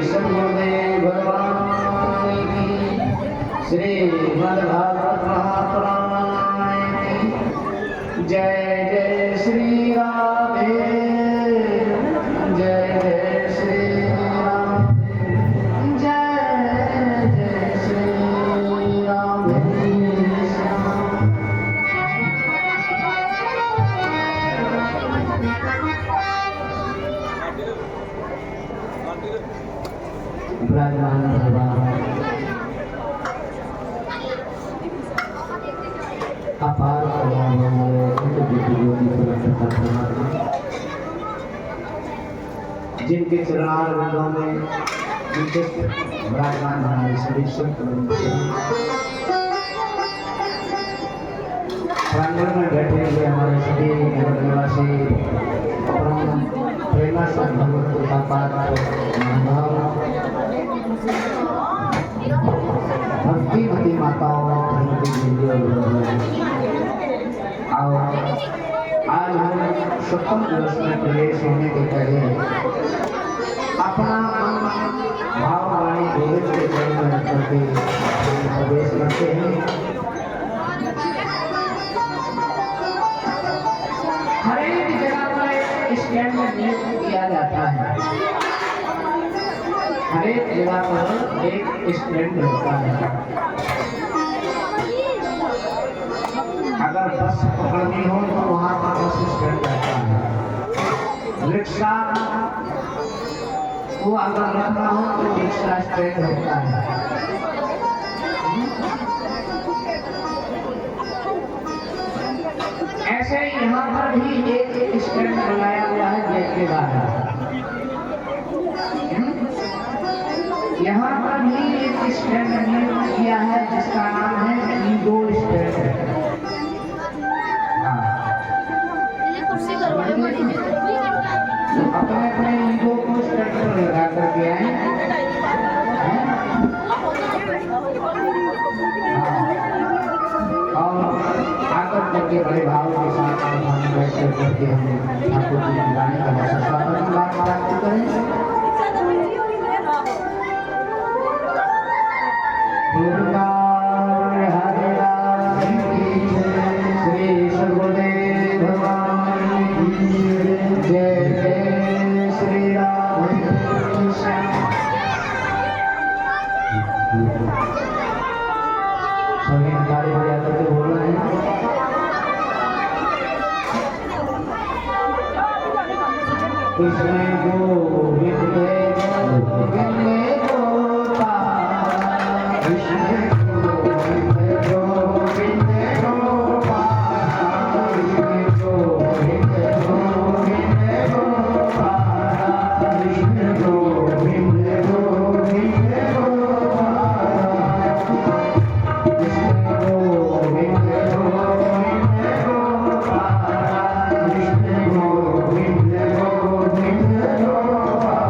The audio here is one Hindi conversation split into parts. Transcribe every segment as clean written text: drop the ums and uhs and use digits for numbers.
सद्गुरुदेव भगवान की, श्रीमद्भागवत महापुराण की जय। जय श्री राधे, जय जय श्री राधे, जय जय श्री राधे। विराजमान भगवान अपार जिनके चरणारविंदों में जिनके विराजमान हमारे सभी संत प्रांगण में बैठे हुए हमारे सभी नगर निवासी प्रेमा से भगवत का महाभाव भक्तिमती माताओं और आज हम सप्तम दिवस में प्रवेश होने के पहले अपना भाव वाणी गोविंद के चरण में रख करके प्रवेश करते हैं। हर एक जगह पर स्टैंड में नियुक्त किया जाता है, हर एक जगह पर एक स्टैंड होता है। अगर बस पकड़नी हो तो वहाँ पर बस स्टैंड रहता है। रिक्शा को अगर रखना हो तो रिक्शा स्टैंड होता है। ऐसे यहाँ पर भी एक स्टैंड बनाया हुआ है गेट के बाहर। यहाँ पर भी एक स्टैंड निर्मित किया है जिसका नाम है ईगो स्टैंड। अपने अपने ईगो को स्टैंड पर लगा करके आए और आकर करके बड़े भाव के साथ बैठ करके हम ठाकुर जी की वाणी का स्वागत प्राप्त करें। श्री सद्गुरुदेव भगवान की जय। जय श्री राधे सभी गाड़ी बजा करके बोल रहे हैं। कृष्ण गोविंद गोविंद गोपाल, कृष्ण गोविंद गोविंद गोपाल, कृष्ण गोविंद गोविंद गोपाल, कृष्ण गोविंद गोविंद गोपाल, कृष्ण गोविंद गोविंद गोपाल, कृष्ण गोविंद गोविंद गोपाल।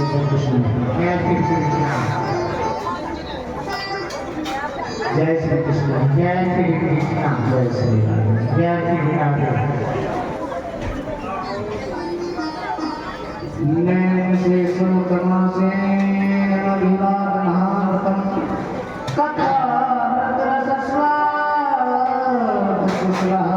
श्री कृष्ण। जय श्री कृष्ण। जय श्री कृष्ण। जय श्री कृष्ण। जय श्री राम। जय श्री राम। नैन से सुतमा से अभिवाद महारतम कथा रसस्वा कुशलः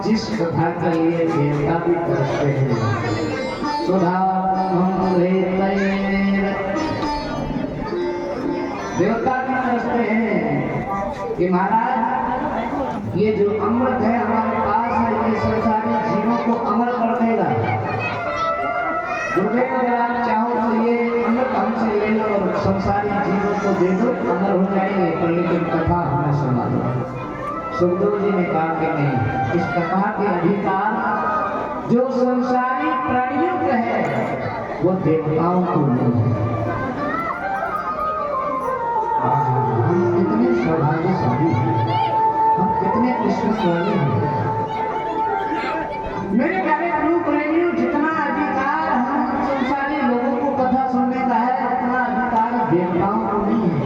जिस कथा के लिए देवता भी तरसते हैं, सुधा देवता भी तरसते हैं कि महाराज ये जो अमृत है हमारे पास है, ये संसारी जीवों को अमर कर देगा। गुरुदेव अगर आप चाहो तो ये अमृत हमसे ले लो और संसारी जीवों को दे दो, अमर हो जाएंगे, पर लेकिन कथा हमें सुना दो। सुखदेव जी ने कहा कि नहीं, इस कथा के अधिकार जो संसारी प्राणियों के है वो देवताओं को नहीं है। हम कितने सौभाग्यशाली हैं, हम कितने ईश्वरवादी हैं। मेरे प्यारे गुरु प्रेमियों, जितना अधिकार हम संसारी लोगों को कथा सुनने का है, उतना अधिकार देवताओं को नहीं है।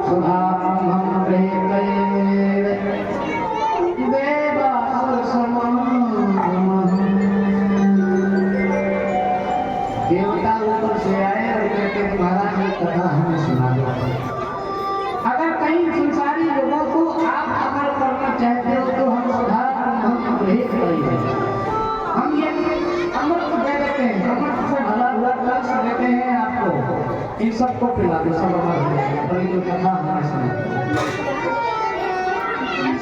सुधा हम देवता ऊपर से आए और कहते हैं महाराज ये कथा हमें सुना दो। अगर कहीं संसारी लोगों को आप अमर करना चाहते हो तो हम सुधार हम भेज करिए। हम ये अमृत दे देते हैं, अमृत से भला हुआ लक्ष्य देते हैं आपको, इन सबको पिला दो, सब अमर हो जाएंगे। पर ये कथा हमें सुना।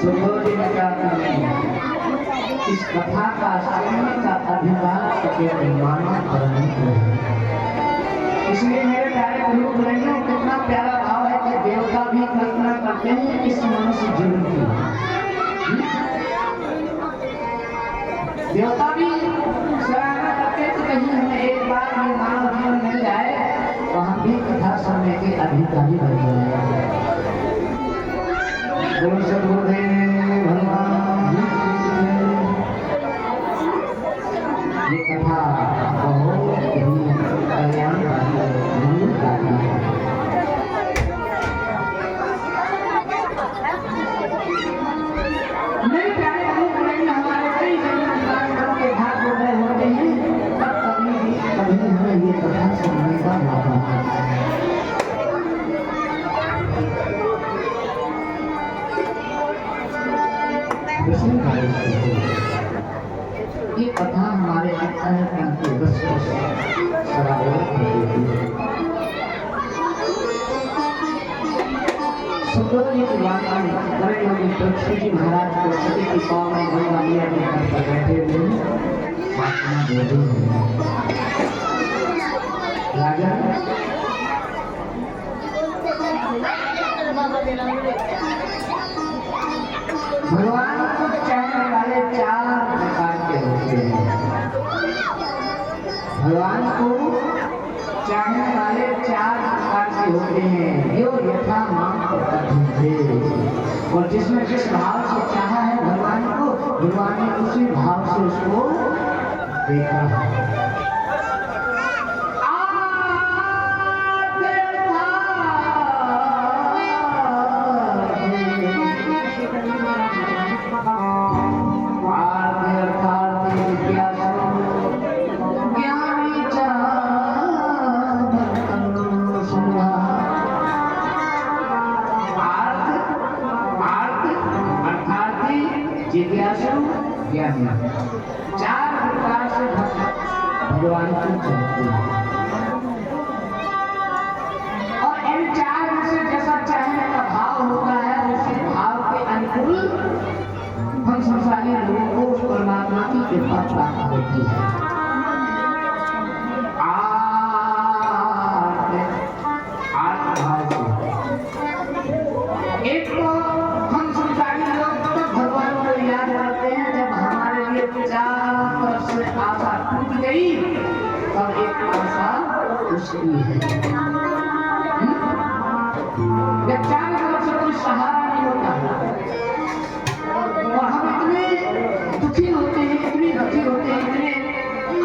सुखदेव जी ने क्या कहा, इस कथा का सुनने का अधिकार केवल मानव धर्म को है। इसलिए मेरे प्यारे गुरु प्रेमियों, कितना प्यारा भाव है कि देवता भी कल्पना करते हैं इस मनुष्य जीवन की। देवता भी सराहना करते कि कहीं हमें एक बार भी मानव जीवन मिल जाए तो हम भी कथा सुनने के अधिकारी बन जाए। गुरु सद्गुरुदेव भगवान ये कथा बहुत ही कल्याणकारी है। मेरे प्यारे गुरु प्रेमी, हमारे कई जन्म के भाग उदय होते हैं, तब कभी हमें ये कथा सुनने का मौका ये कथा हमारे अंतःकरण के रस को सराबोर कर देती है। सुखदेव जी की वार्ता में बड़े योगी परीक्षित जी महाराज को सती की पाँव में गंगा मैया के घर पर बैठे हुए वासना दे रही है। राजा भगवान को चाहने वाले चार प्रकार के होते हैं। भगवान को चाहने वाले चार प्रकार के होते हैं, जो यथा मांग और जिसमें जिस भाव से चाहा है भगवान को, भगवान ने उसी भाव से उसको देखा है। चार प्रकार से भगवान को चाहते हैं और इन चार में से जैसा चाहने का भाव होता है, उसी भाव के अनुकूल हम संसारी लोगों को उस परमात्मा की कृपा प्राप्त होती है। आठ भाव से चारों तरफ से आशा टूट गई और एक आशा उसकी है। जब चारों तरफ से कोई सहारा नहीं होता और हम इतने दुखी होते हैं, इतने दुखी होते हैं, इतने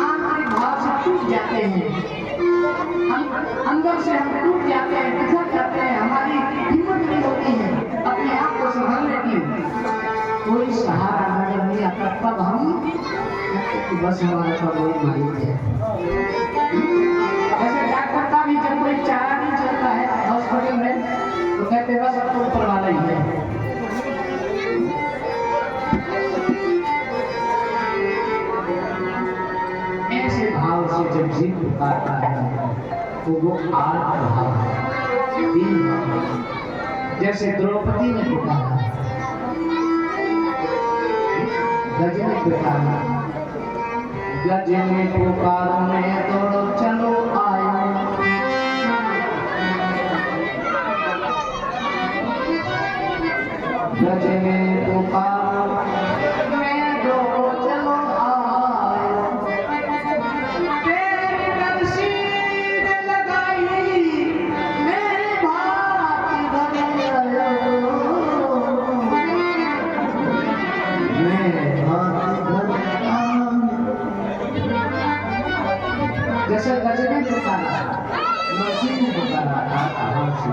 आंतरिक भाव से टूट जाते हैं, अंदर से हम टूट जाते हैं, बिखर जाते हैं, हमारी हिम्मत नहीं होती है अपने आप को संभालने की, कोई सहारा नजर नहीं आता, तब हम बस हमारा तो वही मालिक है। ऐसे डॉक्टर का भी जब कोई चारा नहीं चलता है हॉस्पिटल में तो कहते बस अब तो ऊपर वाला ही है। ऐसे भाव से जब जीव पुकारता है तो वो आर्त भाव है, दीन भाव। जैसे द्रौपदी ने पुकारा, गज ने पुकारा, गज ने पुकारा मैं तो चलो आयो, गज ने पुकारा मैं तो चलो आयो, तेरी कलसी में लगाई मेरी भात भरी आयो, मैं भात भरी आयो। जैसे गज ने पुकारा, मसीह ने पुकारा आवाज से,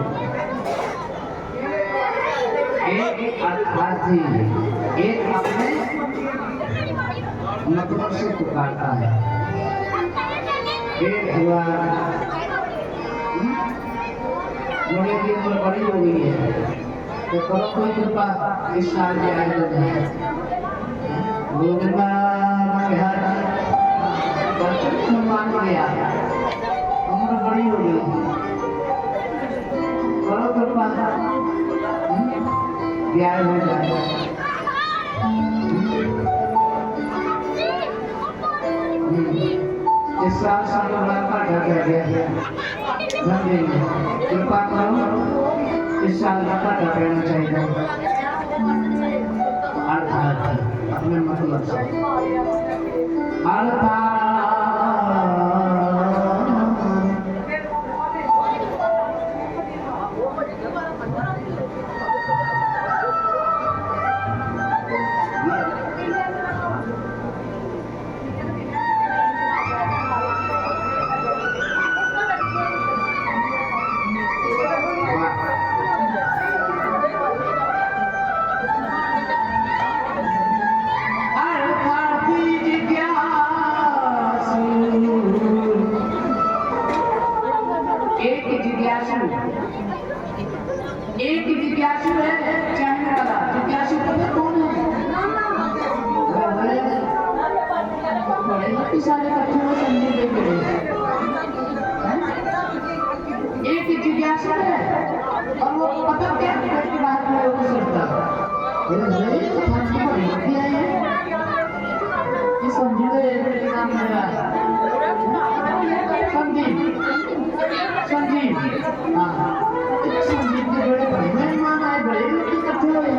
एक अर्थार्थी एक अपने मतलब से पुकारता है। एक हुआ मुझे की उम्र बड़ी हो गई है तो करो कोई कृपा इस साल के आए तो जाए मान गया, उम्र बड़ी हो गई, करो कृपा ब्याह हो जाए। इस साल का ढक गया, कृपा करो इस साल का ढक रहना चाहिए। अर्थात अपने मतलब से अर्थात एक जिज्ञासु है, चाहने वाला जिज्ञासु पता कौन है? बड़े सारे कथों में समझे देखे एक जिज्ञासु है और वो पता क्या के बाहर में वो सोचता ये समझे नाम मेरा संजीव हाँ संजीव के बड़े बड़े मेहमान आए, बड़े इकट्ठे हुए,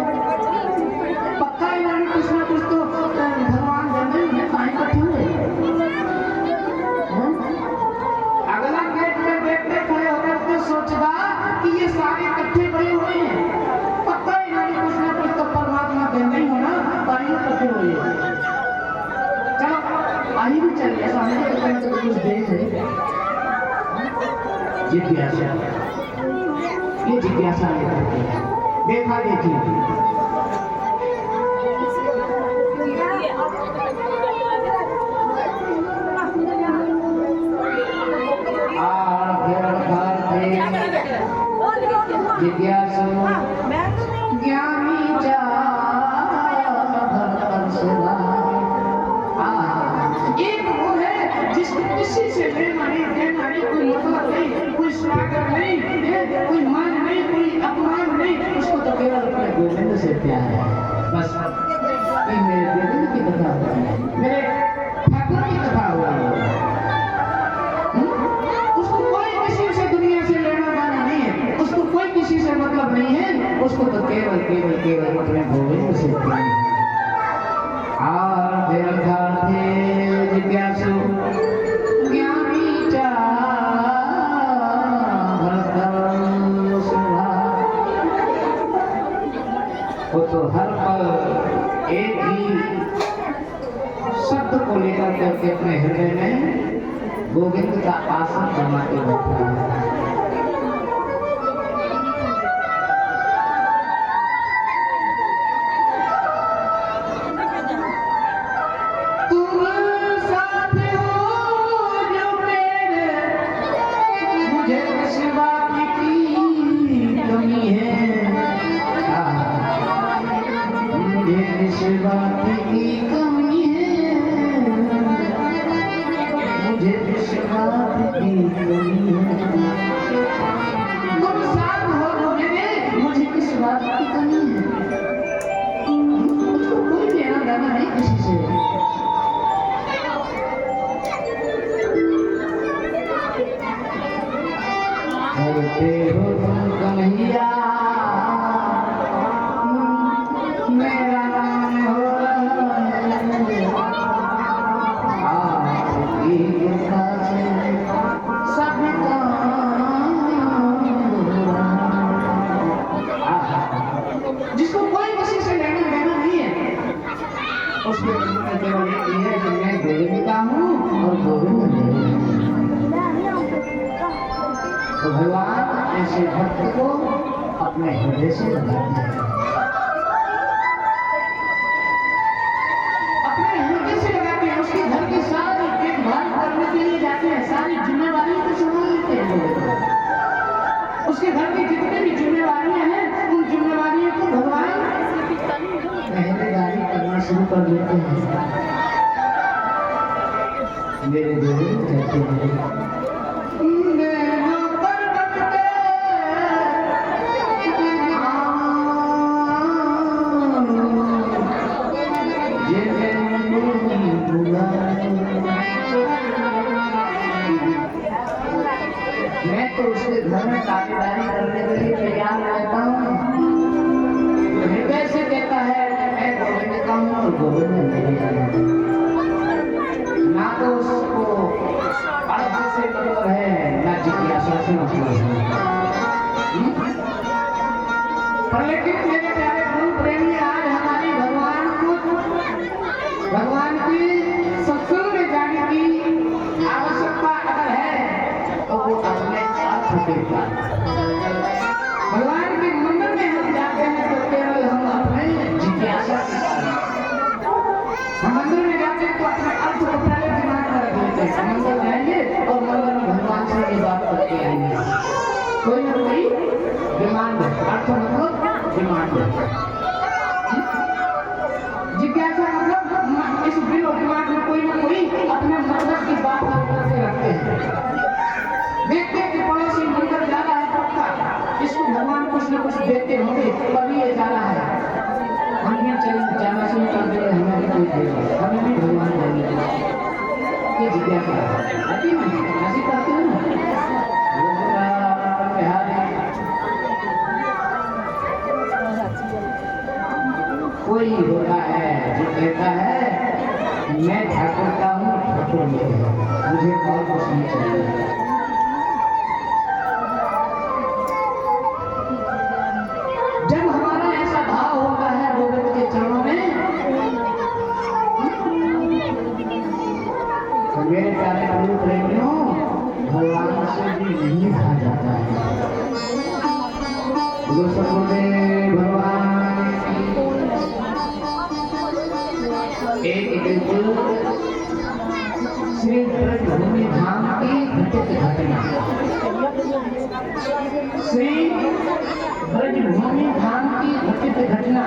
पक्का इन्होंने कुछ ना कुछ तो भगवान देने में कहाँ इकट्ठे हुए। अगला गेट पे देखते खड़े होकर तो सोचगा कि ये सारे इकट्ठे बड़े हुए हैं, पक्का इन्होंने कुछ ना कुछ तो परमात्मा देने ही होना, पानी इकट्ठे हुए। चलो आई भी चलिए सामने तो कुछ देख रहे जिज्ञासा, ये जिज्ञासा देखा देखी जिज्ञासा ज्ञानी एक वो है जिसको किसी से लेना नहीं, कोई मतलब नहीं, कोई स्वागत नहीं, कोई मान नहीं, कोई अपमान नहीं, उसको तो केवल अपने गोविंद से प्यार है बस। मेरे गोविंद की कथा हो रही है, मेरे ठाकुर की कथा हो रही है, उसको कोई किसी से दुनिया से लेना देना नहीं है, उसको कोई किसी से मतलब नहीं है, उसको तो केवल केवल केवल अपने गोविंद से प्यार है। पुत्र को लेकर करके अपने हृदय में गोविंद का आसन जमा के बैठा है। तो भगवान ऐसे भक्त को अपने हृदय से लगाते हैं, अपने हृदय से लगाते हैं। उसके घर की सारी देखभाल करने के लिए जाते हैं, सारी जिम्मेवारी को संभाल लेते हैं। उसके घर की जितनी भी जिम्मेवारियां हैं उन जिम्मेवारियों को भगवान पहरेदारी करना शुरू कर देते हैं। मेरे देव कहते हैं मैं तो उसके घर में ताबेदारी करने के लिए तैयार रहता हूँ। हृदय से कहता है मैं गोविंद का हूँ और गोविंद मेरे ना तो उसको अर्थ से मतलब है ना जिज्ञासा से मतलब है। पर लेकिन मेरे प्यारे गुरु प्रेमी आज हमारी भगवान की सत्संग में जाने की आवश्यकता अगर है तो वो अपने अर्थ के भगवान के मंदिर में हम जाते हैं तो केवल हम अपने जिज्ञासा हम मंदिर में जाते हैं तो अपने अर्थ को पहले दिमाग में रख लेते हैं। मंदिर जाएंगे और मंदिर में भगवान से ये बात करके आएंगे, कोई ना कोई डिमांड अर्थ मतलब डिमांड जिज्ञासा मतलब इस बिल और दिमाग में कोई ना कोई अपने मतलब की बात करके रखते हैं। देखते हैं कि पड़ोसी मंदिर जा रहा है पक्का इसको भगवान कुछ न कुछ देते होंगे तभी ये जा रहा है। हम भी चल जाना शुरू कर देंगे, हमें भी कोई देगा, हमें भी भगवान देंगे। ये जिज्ञासा आती है, ऐसी करते हैं ना कोई होता है जो कहता है मैं ठाकुर का हूँ, ठाकुर मेरे हैं, मुझे और कुछ नहीं चाहिए। जब हमारा ऐसा भाव होता है गोविंद के चरणों में तो मेरे प्यारे गुरु प्रेमियों भगवान से भी नहीं कहा जाता है। गुरु सतगुरुदेव भगवान एक बिल्कुल श्री ब्रजभूमि धाम की घटित घटना, श्री ब्रजभूमि धाम की घटित घटना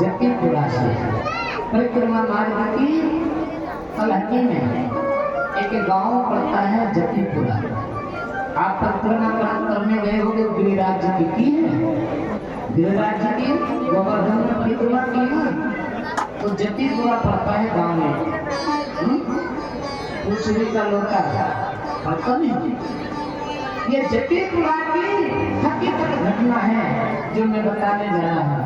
जतीपुरा से परिक्रमा मार्ग की तलहटी में एक गांव पड़ता है जतीपुरा। आप परिक्रमा करने गए होंगे, गिरिराज जी की है, गिरिराज जी की गोवर्धन में परिक्रमा की है तो जतीपुरा पड़ता है गांव में। पूछने का लोटा पता नहीं, ये जतीपुरा की हकीकत घटना है जो मैं बताने जा रहा हूँ।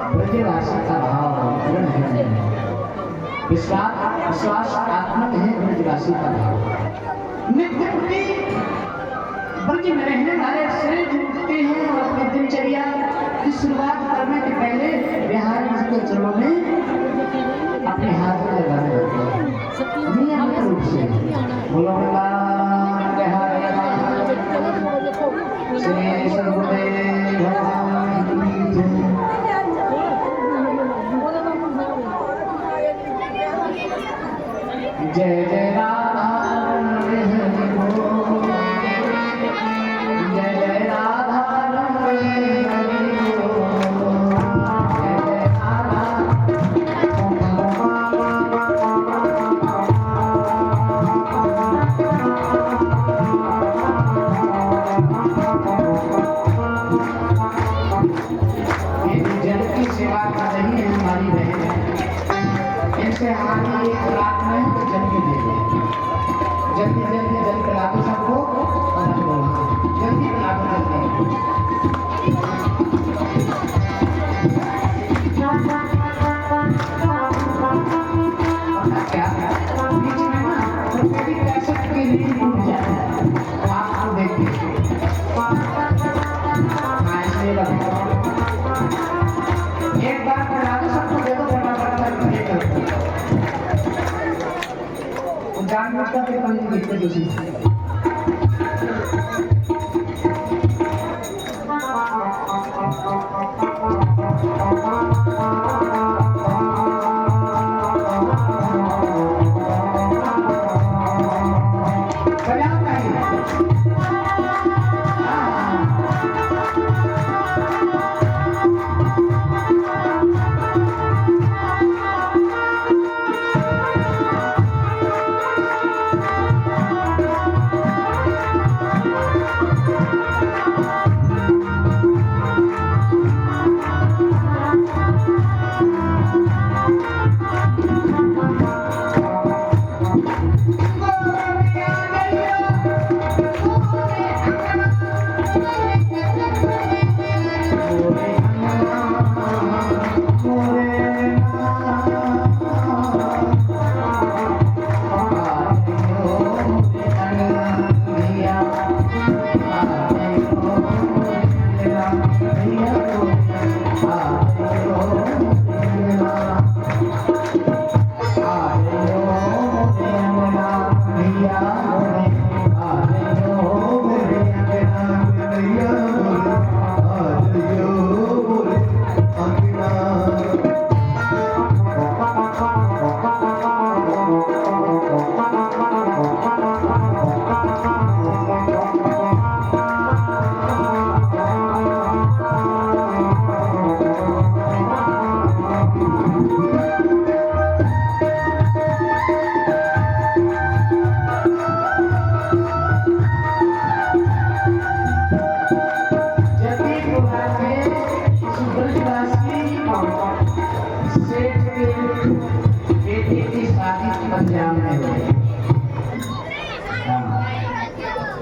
ब्रजराशि का भाव विश्वास आत्मक है, ब्रजराशि का भाव नित्य प्रति ब्रज में रहने वाले से जुटते हैं और अपनी दिनचर्या की शुरुआत करने के पहले बिहारी जी के चरणों में अपने हाथ में लगाने लगते हैं नियमित रूप से। बोलो भगवान बिहारी श्री सर्वदेव भगवान की जय। जय जय राधा हरे हरे बोल, जय जय राधा हरे हरे बोल, जय जय राधा। जल की सेवा कर रही है हमारी बहन, इनसे हमारी एक रात में जल के दे दो, जल्दी जल्दी जल पिला दो सबको और जल्दी पिला दो जल्दी। क्या बीच में ना मेरी कैसेट की रील टूट जाए आपको देख के ऐसे लगता एक बार पिला दो सबको दे दो फटाफट करके जानबूझ कर के पानी देखते दूसरी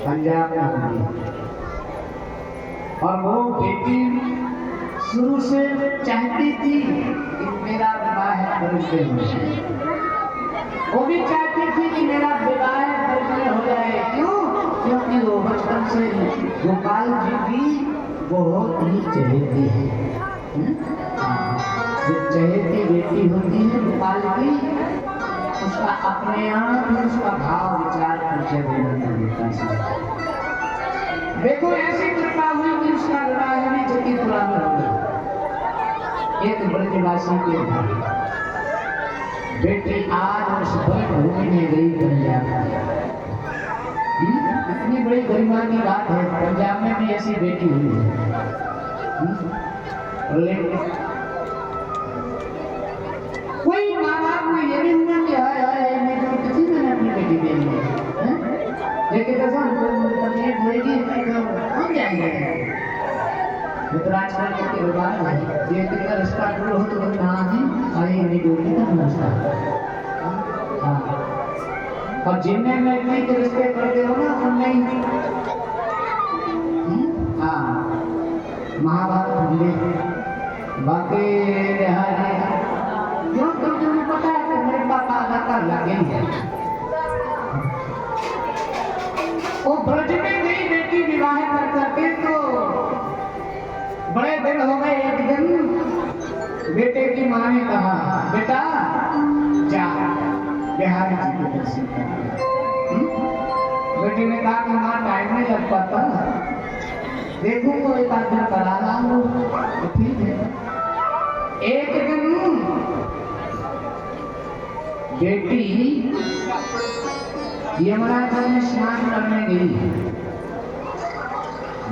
पंजाब में, और वो बेटी शुरू से चाहती थी कि मेरा विवाह ब्रज में हो जाए। वो भी चाहती थी कि मेरा विवाह ब्रज में हो जाए। क्यों? क्योंकि वो बचपन से गोपाल जी की बहुत ही चहेती है। जो चहेती बेटी होती है गोपाल की, उसका अपने आप ही उसका भाव विचार परिचय देता है। देखो ऐसी कृपा हुई कि उसका विवाह भी जतीपुरा में हो गया। एक ब्रजवासी के घर बेटी आज उस ब्रज भूमि में गई पंजाब। इतनी बड़ी गरिमा की बात है, पंजाब में भी ऐसी बेटी हुई है। कोई माँ बाप को ये नहीं हुआ कि हाय हाय मैं किसी मैंने अपनी बेटी दे दी है, लेकिन तकलीफ होगी हम जाएंगे। राजपाल के रिवाज है, ये कितना रिश्ता टूट हो तो कहाँ है आई नहीं डूबी ना रास्ता। और जिनमें मैं के रिश्ते करते हो ना उनमें महाभारत मिले बाकी क्यों तुम्हें पता है कि मेरे पापा अदाकार लगे हैं। वो ब्रज में गई बेटी विवाह बेटे की माँ ने कहा बेटा जा बिहारी जी के दर्शन कर। बेटे ने कहा कि माँ टाइम नहीं लग पाता, देखूंगा एक आध दिन करा रहा हूँ तो ठीक है। एक दिन बेटी यमुना नदी में स्नान करने गई,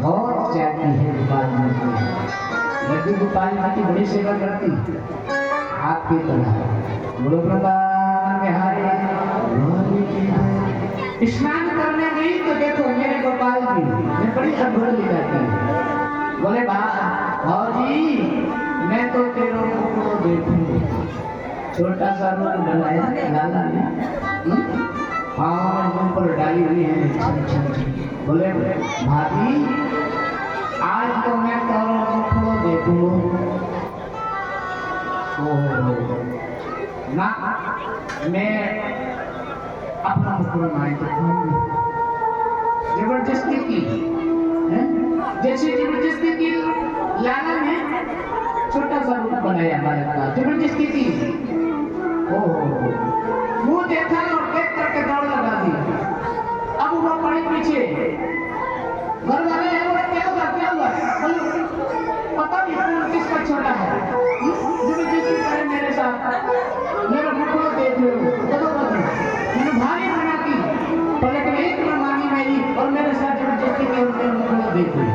बहुत जाती है गोपाल जी की, लड्डू गोपाल जी की बड़ी सेवा करती आपकी तरह। बोलो प्रभु बिहारी स्नान करने गई तो देखो मेरे गोपाल जी ने बड़ी अद्भुत दिखाती। बोले भाजी मैं तो तेरे को देखूं, छोटा सा रोल बनाया लाला ने, पाँव में ऊपर डाली हुई है। बोले भाभी आज तो मैं तेरे को देखूं ना, मैं अपना मुकुट माए तो जबरदस्ती की है? जैसे जबरदस्ती की लाला ने छोटा सा रूप बनाया बालक का, जबरदस्ती की। मुंह देखा और देख करके दौड़ लगा दी। अब वो पड़े पीछे, घर वाले बोले क्या हुआ क्या हुआ, पता नहीं कौन किसका छोटा है, जबरदस्ती करे मेरे साथ, मेरा मुकुट देख लो। मैंने भारी मना की, पलट एक न मानी मेरी और मेरे साथ जबरदस्ती के उनके मुकुट देख ली।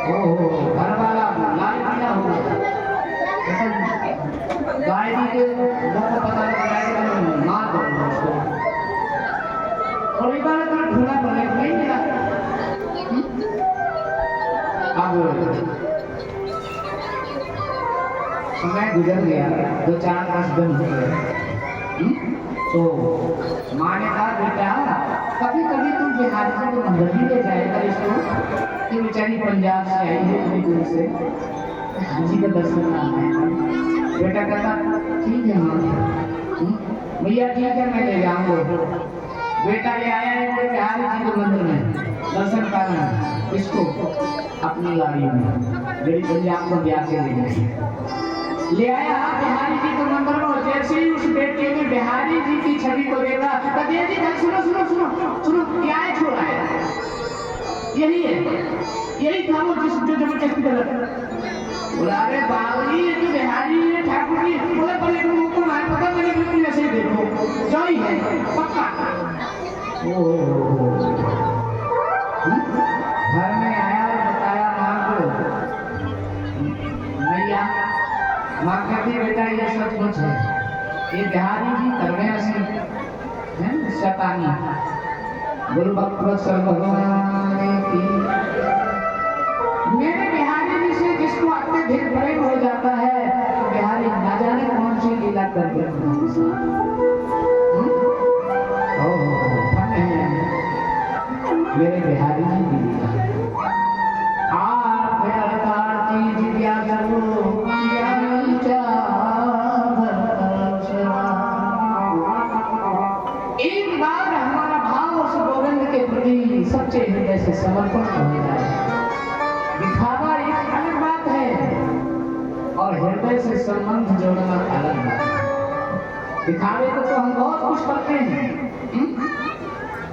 घर वाला लाल पीला हो गया, गाय जी के मुंह को पता लग जाएगा मार दो उसको। और एक बार तो ढूंढा बोले नहीं मिला। अब समय गुजर गया, 2-4 दिन हो गए। तो माँ ने कहा बेटा कभी कभी तुम बिहार से तो मंदिर भी ले जाएगा इसको, ये बेचारी पंजाब से आई है इतनी दूर से, जी का दर्शन करना है। बेटा कहता ठीक है माँ, भैया ठीक है मैं ले जाऊंगा। बेटा ले आया है बिहारी जी के मंदिर में दर्शन करना, इसको अपनी गाड़ी में मेरी पंजाब को ब्याह के ले आया बिहारी जी के मंदिर में। जैसे ही उस बेटे ने बिहारी जी की छवि को देखा, जी सुनो सुनो सुनो सुनो, क्या है छोड़ा है, यही है, यही था वो जो जबरदस्ती कर रहा। बोला अरे बाबूजी ये तो बिहारी जी ने ठाकुर जी। बोले बोले मुझको ना पता, मैंने बिल्कुल ऐसे ही देखो जो ही है पक्का। घर में आया और बताया माँ को, मैया माँ कहती बेटा ये सचमुच है, ये बिहारी जी करवे ऐसी है शैतानी। बोल बक्सर भगवान की मेरे बिहारी जी से जिसको अत्यधिक प्रेम हो जाता है तो बिहारी ना जाने कौन सी लीला कर देते मेरे बिहारी जी की लीला। एक बार हमारा भाव उस गोविंद के प्रति सच्चे हृदय से समर्पण हो जाए। दिखावा एक अलग बात है और हृदय से संबंध जोड़ना अलग बात है। दिखावे को तो हम बहुत कुछ करते हैं,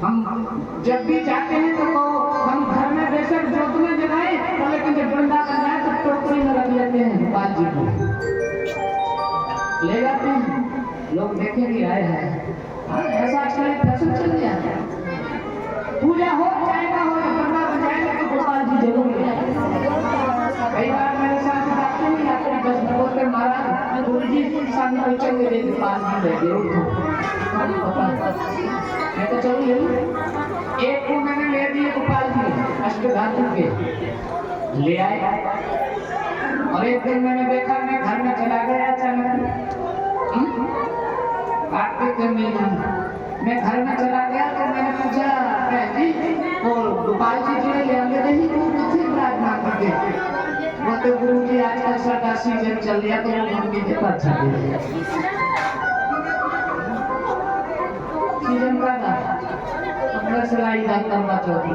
हम जब भी जाते हैं तो हम घर में बेशक जोत में जगाए, लेकिन जब वृंदावन जाए तो टोकरी में रख लेते हैं गोपाल जी को ले जाते हैं, लोग देखे भी आए हैं। ऐसा आजकल फैशन चल गया है, पूजा हो चाहे ना हो वृंदावन जाएंगे तो गोपाल जी जरूर ले आए। कई बार मेरे साथ जाते हैं यात्री बस बोलते महाराज गुरु जी सामने चलते रहे गोपाल जी बैठे मैं तो चलू एक को मैंने ले दिए गोपाल जी अष्टधातु के ले आए। और एक दिन मैंने देखा मैं घर में चला गया अचानक, कार्तिक महीना मैं घर में चला गया तो मैंने पूछा जी और गोपाल जी जो ले आगे नहीं वो कितने विराजमान करते, वो तो गुरु जी आजकल सारा सीजन चल रहा तो वो मम्मी के पास जाते सीजन का था अपना सिलाई का करवा चौथ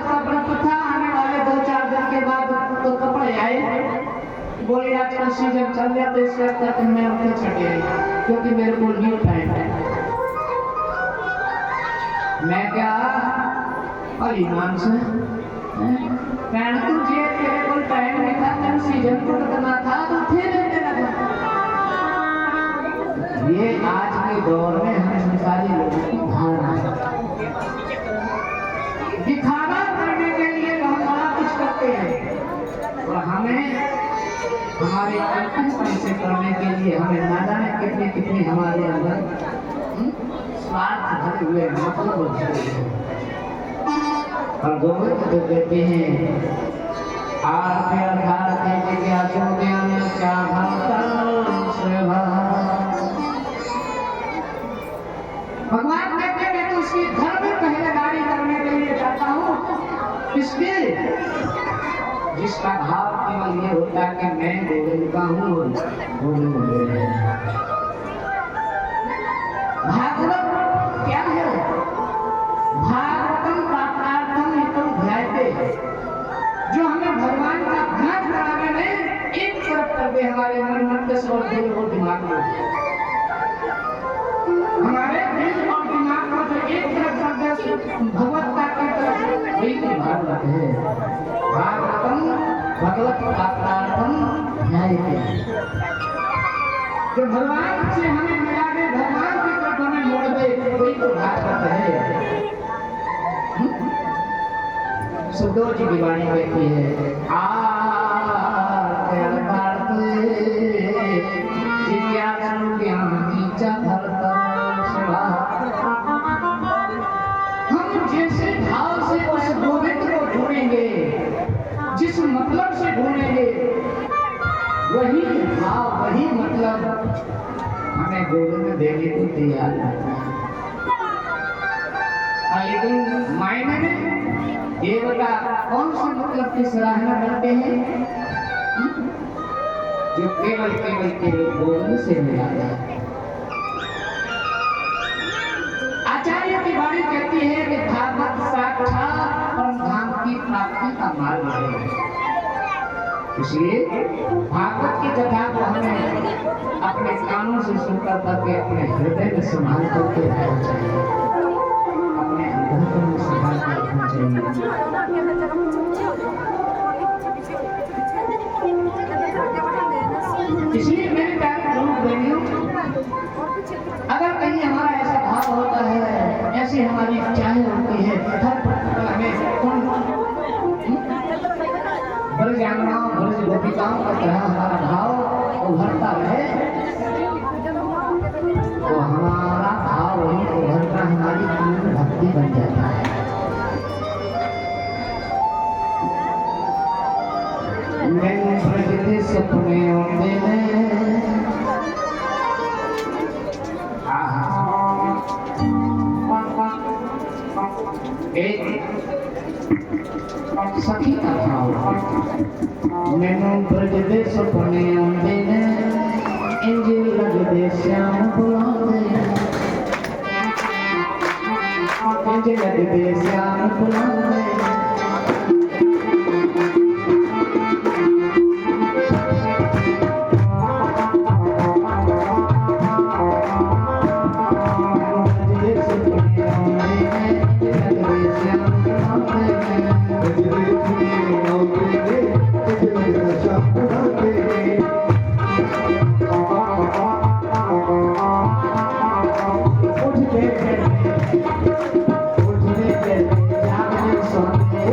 का व्रत था। आने वाले 2-4 दिन के बाद तो कपड़े आए बोले आजकल सीजन चल गया तो इससे अच्छा तो मैं अपने छठे क्योंकि मेरे को न्यू पैंट है। मैं क्या अलीमान से पैंट तुझे तेरे को पैंट नहीं था जब सीजन को करना था तो फिर लेने लगा। ये आज के दौर में हम संसारी लोगों की धारणा है। दिखावा करने के लिए हम बड़ा कुछ करते हैं और हमें हमारे अंतःकरण से करने के लिए हमें ना जाने कितने कितने हमारे अंदर स्वार्थ भरे हुए मतलब और गोविंद तो कहते हैं आरती आधार के जिज्ञासु ज्ञान क्या भगवान कहते हैं तो उसकी धर्म पहले गाड़ी करने के लिए चाहता हूँ इसलिए जिसका भाव केवल ये होता है कि मैं गोविंद का हूँ गोविंद भागवत क्या है भागवतम प्राप्तार्थम हितम ध्यायते जो हमें भगवान का ध्यान कराने में एक तरफ कर दे हमारे मन मस्तिष्क और दिल और दिमाग में हमारे दिल और दिमाग को जो एक तरफ कर दे भगवत्ता की तरफ वही तो भागवत है। भागवतम भगवत प्राप्तार्थम ध्यायते जो भगवान से हमें मिला दे भगवान की तरफ हमें मोड़ दे वही तो भागवत है। सुखदेव जी की वाणी कहती है हम जैसे भाव से उस गोविंद को ढूंढेंगे जिस मतलब से ढूंढेंगे वही भाव वही मतलब हमें गोविंद देने को तैयार रहता है। लेकिन मायने में देवता कौन से मतलब की सराहना करते हैं जो केवल केवल केवल गोविंद से मिला है। आचार्य की वाणी कहती है कि भागवत साक्षात परमधाम की प्राप्ति का मार्ग है। इसलिए भागवत की कथा को हमें अपने कानों से सुनकर करके अपने हृदय में संभाल करके रखना चाहिए, अपने अंतःकरण में संभाल कर रखना चाहिए। इसलिए मेरे प्यारे लोग बहनियों अगर कहीं हमारा ऐसा भाव होता है ऐसी हमारी इच्छाएं होती है हर हमें ब्रज आंगनाओं ब्रज गोपिकाओं का तरह हमारा भाव उभरता रहे तो हमारा भाव वही उभरता हमारी पूर्ण भक्ति बन जाता है। मैं ब्रज के सपने सखी का भाव मैनू ब्रज दे सपने आंदे ने इंज लगदे श्याम बुलांदे इंज लगदे श्याम बुलांदे उठने के जागने सोने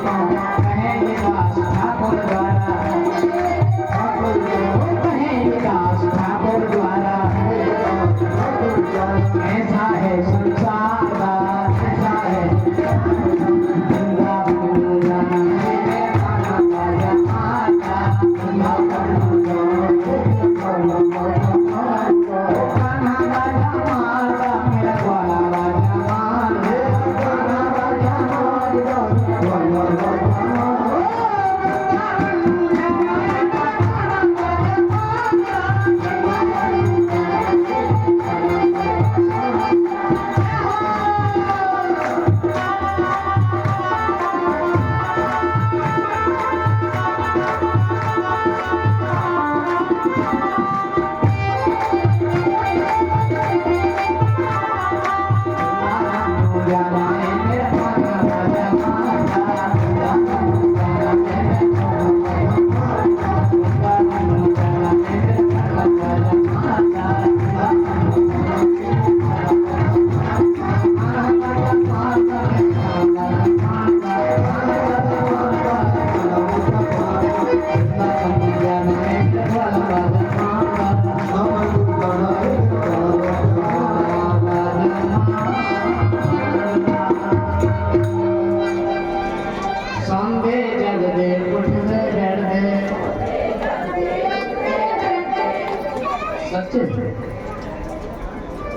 कहे दास ठाकुर द्वारा, कहे दास ठाकुर द्वारा, ऐसा है संसार का, ऐसा है वृंदावन जाना है खाना राजा माता, वृंदावन खाना राजा माता, मेरा ग्वाला राजा माता, खाना राजा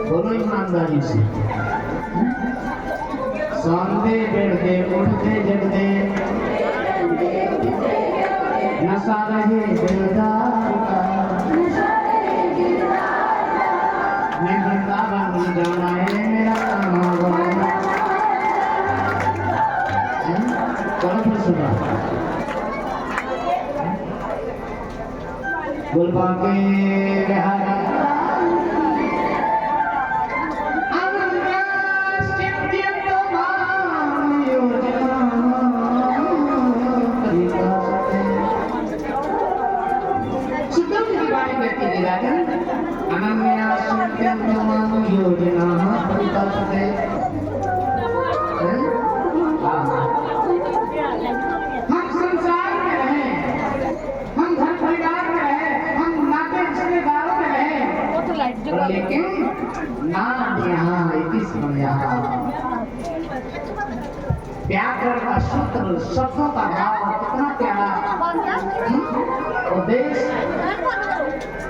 बोलो ईमानदारी से, सौंदे बैठते उठते जगते, नशा रहे दिलदार का, मैं वृंदावन जाना है मेरा कौन सुना गुलबा के योजना परिकल्पते, हम संसार में रहे, हम घर परिवार में रहे, हम नाते रिश्तेदारों में रहे, लेकिन नाम यहाँ यहाँ प्यार का सूत्र शब्दों का भाव कितना प्यारा उपदेश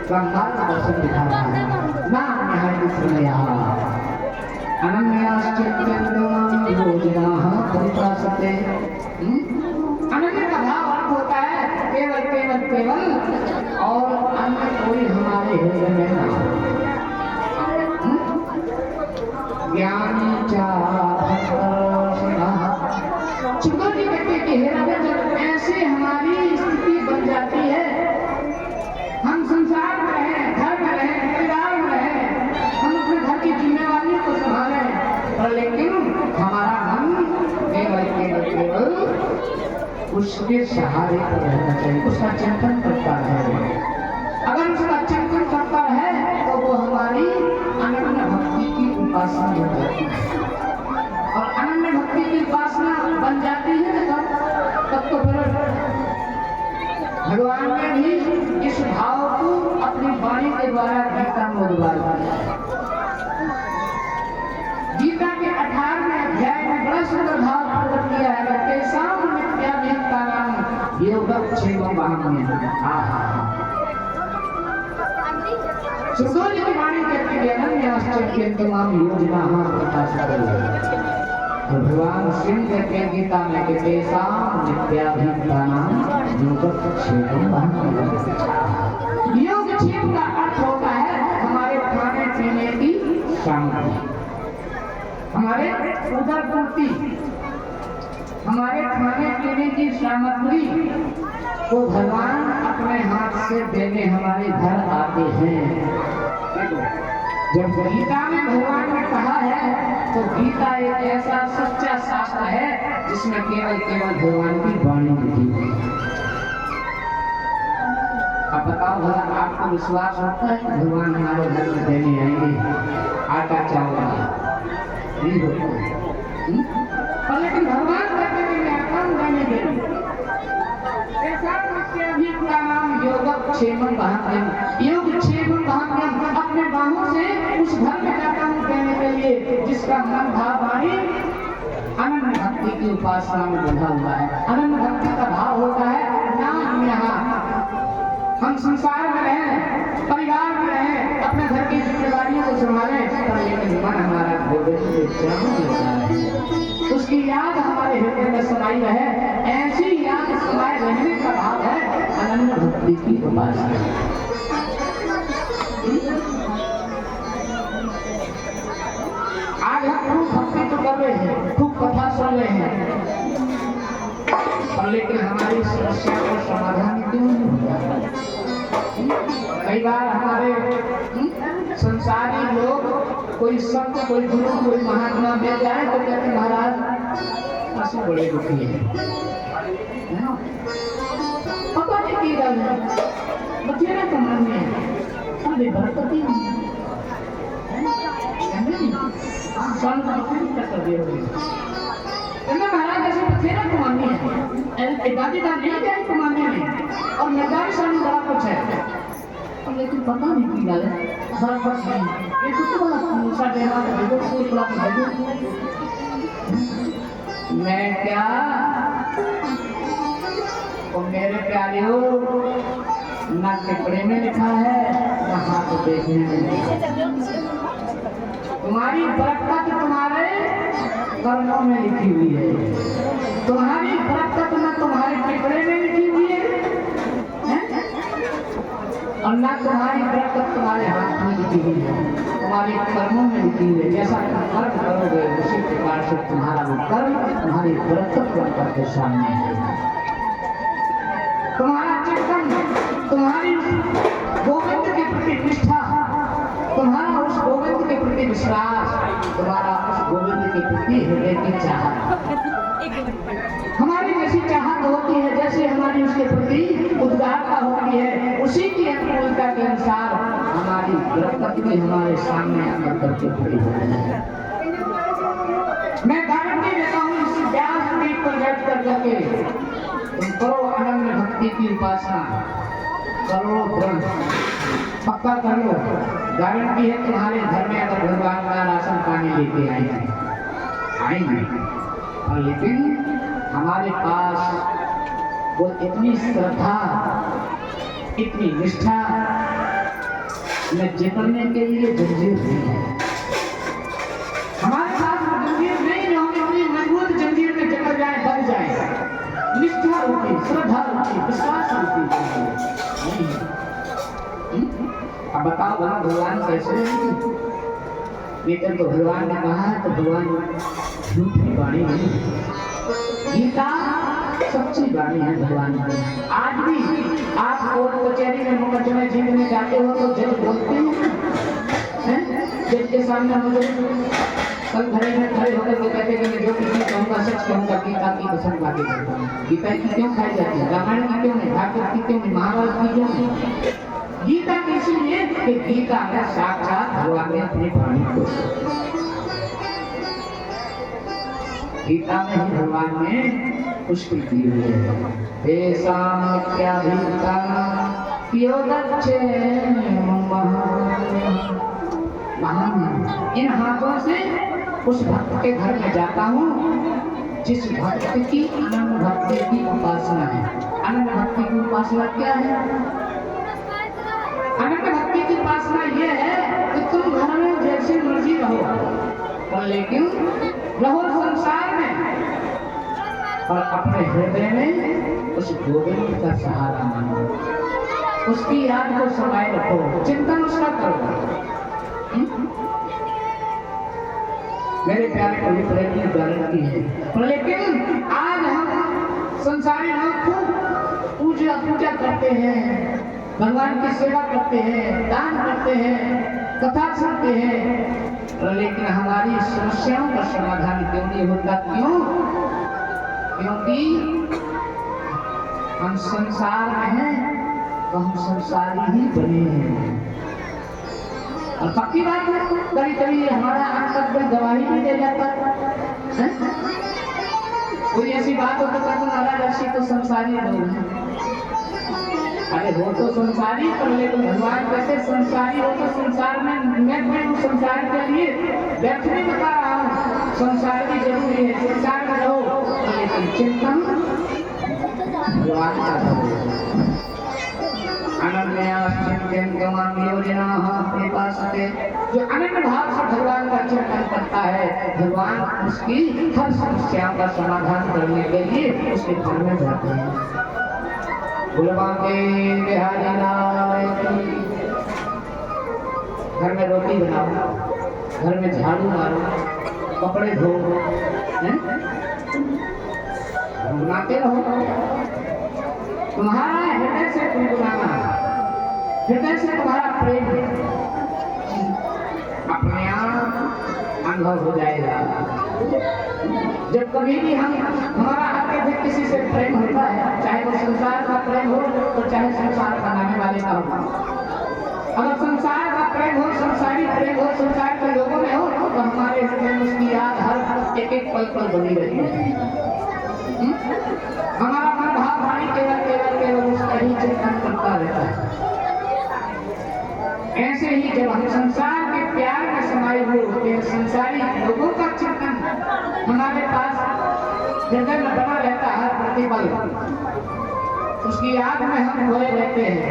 का मार्गदर्शन दिखा रहा है। नाम यहाँ इसमें अनन्याश्चित्यन्यमानि योजनाः परिपासते। अनन्य का भाव अर्थ होता है केवल केवल केवल, और अन्य कोई हमारे हृदय में ना हो। ज्ञानी चुनौती व्यक्ति के हृदय जब ऐसे हमारी स्थिति बन जाती है, हम संसार में रहे, घर में रहे, परिवार में रहे, हम अपने घर की जिम्मेवारी को संभाले, पर लेकिन हमारा मन केवल केवल केवल उसके सहारे पर रहना चाहिए, उसका चिंतन करता है। अगर उसका चिंतन करता है तो वो हमारी अनन्य भक्ति की उपासना हो जाती है, और अनन्य भक्ति की उपासना बन जाती है तब तो फिर भगवान ने भी इस भाव को अपनी वाणी के द्वारा गीता में उद्गारा किया। गीता के 18वें अध्याय में बड़ा सुंदर भाव प्रकट किया है, तेषां नित्याभियुक्तानां योगक्षेमं वहाम्यहम्। सुखों की वाणी कहती है अनन्याश्चित्यन्यमां योजनाः परिपासते। भगवान श्री कहते हैं गीता में कि तेषां नित्याभियुक्तानां योगक्षेमं वहाम्यहम्। योगक्षेम का अर्थ होता है हमारे खाने पीने की सामग्री, हमारे उदर पूर्ति, हमारे खाने पीने की सामग्री को भगवान अपने हाथ से देने हमारे घर आते हैं। जब गीता में भगवान ने कहा है तो गीता एक ऐसा सच्चा शास्त्र है जिसमें केवल केवल भगवान की वाणी लिखी है। अब बताओ भला आपको विश्वास होता है भगवान हमारे घर में देने आएंगे आटा चावल नहीं होता है, पर लेकिन भगवान कहते हैं मैं कम देने भाग्यम योग क्षेमम भाग्यम, अपने बाहों से उस घर में जाता हूँ कहने के लिए जिसका मन भाव वाणी अनन्य भक्ति की उपासना में बंधा हुआ है। अनन्य भक्ति का भाव होता है नाम यहाँ हम संसार में रहें, परिवार में रहें, अपने घर की जिम्मेदारियों को संभालें, पर लेकिन मन हमारा गोविंद के चरणों में लगा रहे, उसकी याद हमारे हृदय में समाई रहे। ऐसी याद समाये रहने का भाव है अनन्य भक्ति की उपासना। आज हम खूब भक्ति तो कर रहे हैं, खूब कथा सुन रहे हैं, पर लेकिन हमारी समस्या का समाधान क्यों नहीं होता? कई बार हमारे संसारी लोग कोई संत, कोई गुरु, कोई महात्मा मिल जाए तो कहते महाराज ऐसे बड़े दुखी है, पता नहीं की गल है, बचेरा कमर में है, बरकती नहीं संत कर दिए महाराज ऐसे बचेरा कमाने हैं, दादी दादी क्या कमाने हैं और नजारे सामने बड़ा कुछ है, और लेकिन पता नहीं की गल है, बस नहीं ये कुछ बड़ा साढ़े हाथ देखो कोई क्लास देखो मैं क्या तो मेरे प्यारे हो ना टिप्पणी में लिखा है ना हाथ देखने में लिखा है, तुम्हारी बरकत तुम्हारे कर्मों में लिखी हुई है, तुम्हारी बरकत ना तुम्हारे टिप्पणी में लिखी हुई है और ना तुम्हारी बरकत तुम्हारे हाथ में लिखी हुई है, तुम्हारे कर्मों में लिखी हुई है। जैसा तुम कर्म करोगे उसी प्रकार से तुम्हारा वो कर्म तुम्हारी बरकत बनकर के सामने आएगा। तुम्हारा चिंतन, तुम्हारी गोविंद के प्रति निष्ठा, तुम्हारा उस गोविंद के प्रति विश्वास, तुम्हारा उस गोविंद के प्रति हृदय की चाहत, हमारी जैसी चाहत होती है, जैसे हमारी उसके प्रति उद्गारता होती है, उसी की अनुकूलता के अनुसार हमारी बरकत भी हमारे सामने आकर करके खड़ी होती है। मैं गारंटी देता हूँ इस व्यासपीठ पर बैठ कर करके तुम करो अनन्य भक्ति की उपासना, करो दृढ़, पक्का कर लो, गारंटी है तुम्हारे घर में अगर भगवान का राशन पानी लेके आएंगे, और लेकिन हमारे पास वो इतनी श्रद्धा, इतनी निष्ठा न जितने के लिए जंजीर नहीं है, हमारे पास जंजीर नहीं, हम इतनी मजबूत जंजीर में जकड़ जाए, बच जाए, निष्ठा होती, श्रद्धा होती, विश्वास होती। अब बताओ भगवान कैसे रहेंगे? लेकिन तो भगवान ने कहा तो भगवान झूठी वाणी नहीं, गीता सच्ची वाणी है भगवान की। आज भी आप कोर्ट कचहरी में मुकदमे जीतने जाते हो तो जज बोलते हैं, जज के सामने मुझे कल खड़े होकर के कहते कि मैं जो कुछ कहूँगा सच कहूँगा, गीता की कसम खा के कहता हूँ। गीता की क्यों खाई जाती है? रामायण की क्यों नहीं? भागवत की क्यों नहीं? महाभारत की क्यों नहीं? गीता की इसलिए कि गीता में साक्षात भगवान ने अपनी वाणी को, गीता में ही भगवान ने पुष्टि की हुई है। इन हाथों से उस भक्त के घर में जाता हूँ जिस भक्त की अनन्य भक्ति की उपासना है। अनन्य भक्ति की उपासना क्या है? अनन्य भक्ति की उपासना यह है कि तुम घर में जैसे मर्जी रहो, और लेकिन रहो संसार में, और अपने हृदय में उस गोविंद का सहारा मानो, उसकी याद को समाये रखो, चिंतन उसका करो। मेरे प्यारे कवि प्रेम की गारंटी है, पर लेकिन आज हम संसारी लोग खूब पूजा करते हैं, भगवान की सेवा करते हैं, दान करते हैं, कथा सुनते हैं, पर लेकिन हमारी समस्याओं का समाधान क्यों नहीं होता? क्यों? क्योंकि हम संसार में हैं तो हम संसारी ही बने हैं। और पक्की बात है, कभी कभी हमारा अंतर्गत में गवाही भी दे जाता है। कोई ऐसी बात होता है तो महाराज ऐसी तो संसारी लोग हैं, अरे वो तो संसारी पर लेकिन भगवान कैसे संसारी हो तो संसार में मैं हूँ संसार के लिए व्यर्थ नहीं बता रहा हूँ। संसार भी जरूरी है, संसार में रहो लेकिन चिंतन भगवान का करो। अनन्या चिंतन योजना अपने पास है जो अनन्य भाव से भगवान का चिंतन करता है, भगवान उसकी हर समस्याओं का समाधान करने के लिए उसके घर में जाते हैं। के बिहारी लाल की घर में रोटी बनाओ, घर में झाड़ू मारो, कपड़े धो, गुनगुनाते रहो। तुम्हारा हृदय से गुनगुनाना, हृदय से तुम्हारा प्रेम अपने आप अनुभव हो जाएगा। जब कभी भी हमारा अत्यधिक किसी से प्रेम होता है, चाहे वो संसार का प्रेम हो तो चाहे संसार बनाने वाले का हो, अगर संसार का प्रेम हो, संसारी प्रेम हो, संसार के लोगों में हो तो हमारे हृदय में उसकी याद हर एक एक पल पर बनी रहती है। हमारा मन भाव वाणी केवल उसका ही चिंतन करता रहता है। ऐसे ही जब हम संसार के प्यार में समाये हुए होते हैं, संसारी लोगों का चिंतन हमारे पास हृदय में बना रहता है प्रतिपल, उसकी याद में हम खोए रहते हैं।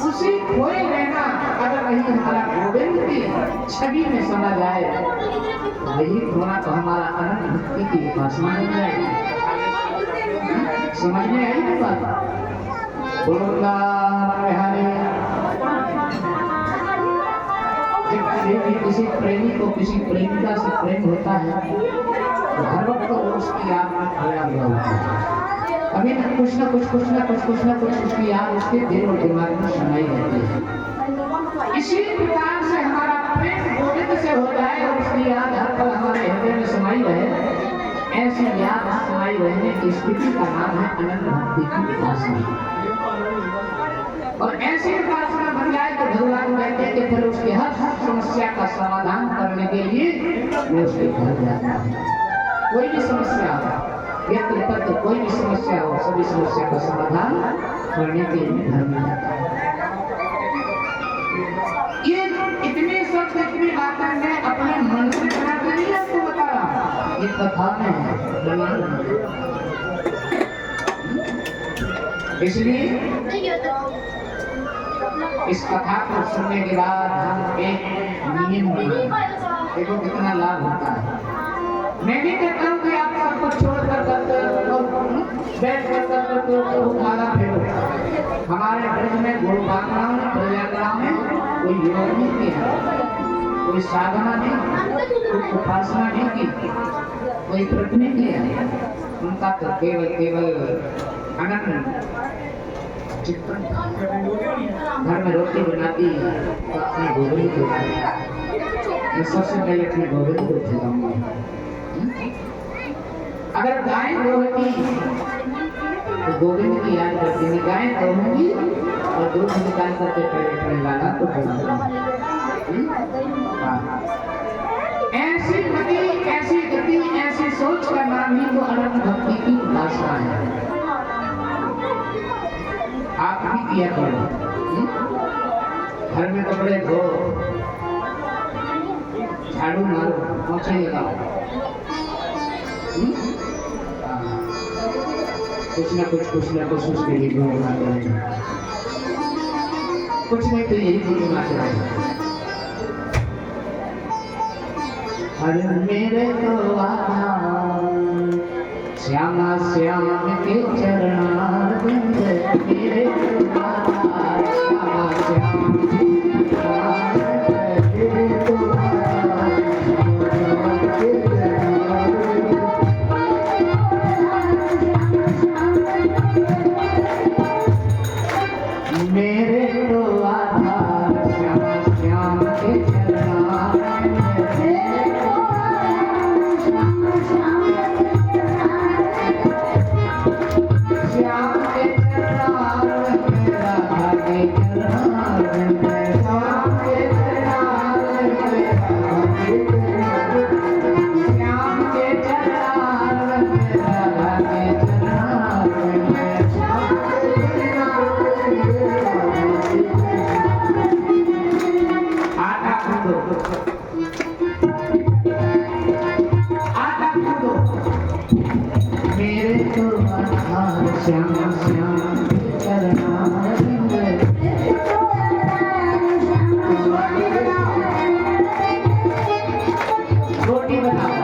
उसी खोए रहना अगर वही हमारा गोविंद की छवि में समा जाए, वही खोना तो हमारा अनंत भक्ति की उपासना बन जाएगी। समझ में आई ना बात? बोलूंगा जब किसी प्रेमी को किसी प्रेमिका से प्रेम होता है तो हर वक्त तो उसकी याद में खोया हुआ होता है। कभी ना कुछ उसकी याद उसके दिल और दिमाग में समाई रहती है। इसी प्रकार से हमारा प्रेम गोविंद से हो जाए और उसकी याद हर पल हमारे हृदय में समाई रहे, ऐसी याद समाई रहने की स्थिति का नाम है अनंत भक्ति की उपासना। और ऐसी उपासना बन जाए तो भगवान कहते हैं कि फिर उसकी हर समस्या का समाधान करने के लिए मैं उसके घर जाता हूँ। कोई भी समस्या हो, व्यक्तिगत तो कोई भी समस्या हो, सभी समस्या का समाधान करने के लिए घर में जाता हूँ। ये इतने शब्द इतनी बातें मैं अपने मन से बना के नहीं आपको बता रहा, ये कथा में है। इसलिए इस कथा को सुनने के बाद हम एक नियम देखो कितना लाभ होता है। मैं भी कहता हूँ कि आप सब कुछ छोड़कर बैठ कर माला फेरो। हमारे ब्रज में गुरुपाकराओं ने प्रयागराज में कोई योग नहीं किया, कोई साधना नहीं, कोई उपासना नहीं की, कोई व्रत नहीं किया। उनका तो केवल अनंत घर में रोटी बनाती तो अपने गोविंद को मैं सबसे पहले अपने गोविंद को खिलाऊंगा। अगर गाय दोहती तो गोविंद की याद करती, मैं गाय दोहूंगी और दूध निकाल करके पहले अपने लाला को खिलाऊंगा। ऐसी गति, ऐसी गति, ऐसी सोच का नाम ही तो अनंत भक्ति की उपासना है। आप भी किया करो, घर में कपड़े धो, झाड़ू मारो, पोछे लगाओ, कुछ ना कुछ उसके लिए गुनगुना करें, कुछ नहीं तो यही गुनगुना करें। अरे मेरे तो श्यामा श्याम के चरणारविंद, मेरे श्यामा श्याम के मेरे तो आधार श्यामा श्याम के चरणारविंद, श्याम के चरणारविंद, राधा के चरणारविंद। आटा कूदो मेरे तो आधार श्याम श्याम चरना रोटी बनाओ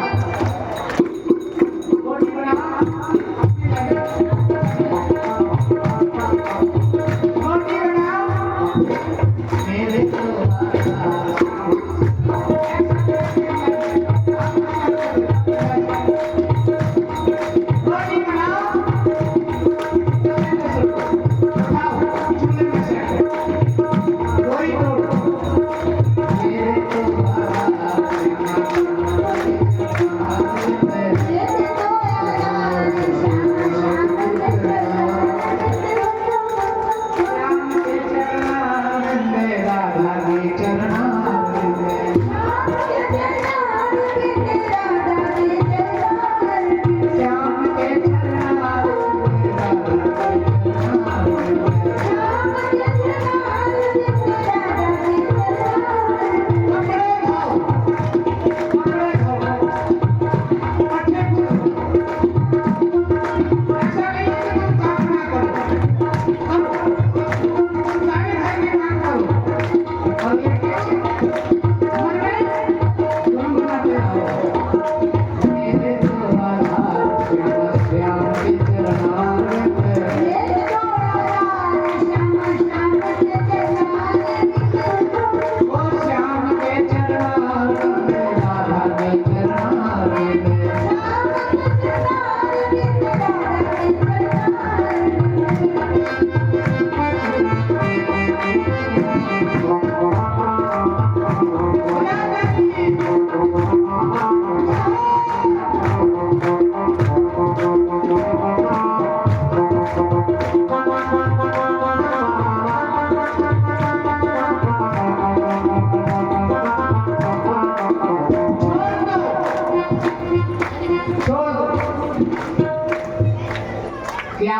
क्या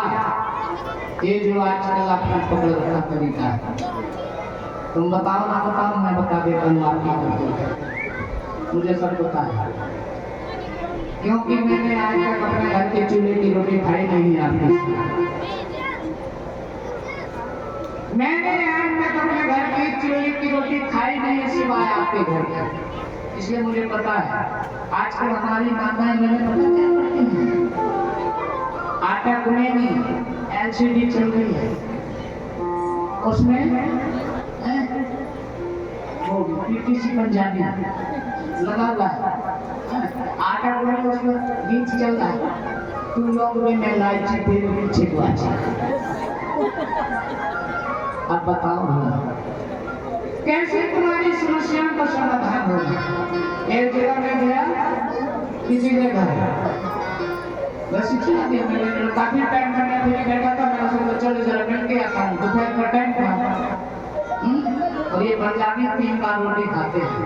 ये जो आजकल आपने पकड़ रखा तरीका है, तुम बताओ ना बताओ, मैं बता देता हूँ आप क्या करते हो, मुझे सब पता है, क्योंकि मैंने आज तक अपने घर के चूल्हे की रोटी खाई नहीं आपके मैंने आज तक अपने घर की चूल्हे की रोटी खाई नहीं सिवाय आपके घर के, इसलिए मुझे पता है आजकल हमारी माताएं मैंने पता क्या करती हैं, आटा गुनेगी, एलसीडी चल रही है, उसमें वो पीटीसी पंजाबी लगा हुआ है, आटा गुनेगी, उसमें गीत चल रहा है, तू लोग में इलायची तेरे पीछे को आची। अब बताओ कैसे तुम्हारी समस्याओं का समाधान होगा। एक जगह में गया किसी के घर, बस इतना दिया मैंने, काफी टाइम मैंने फिर बैठा था, मैंने सोचा चलो जरा मिल के आता हूँ, दोपहर का टाइम था, और ये पंजाबी 3 बार रोटी खाते हैं,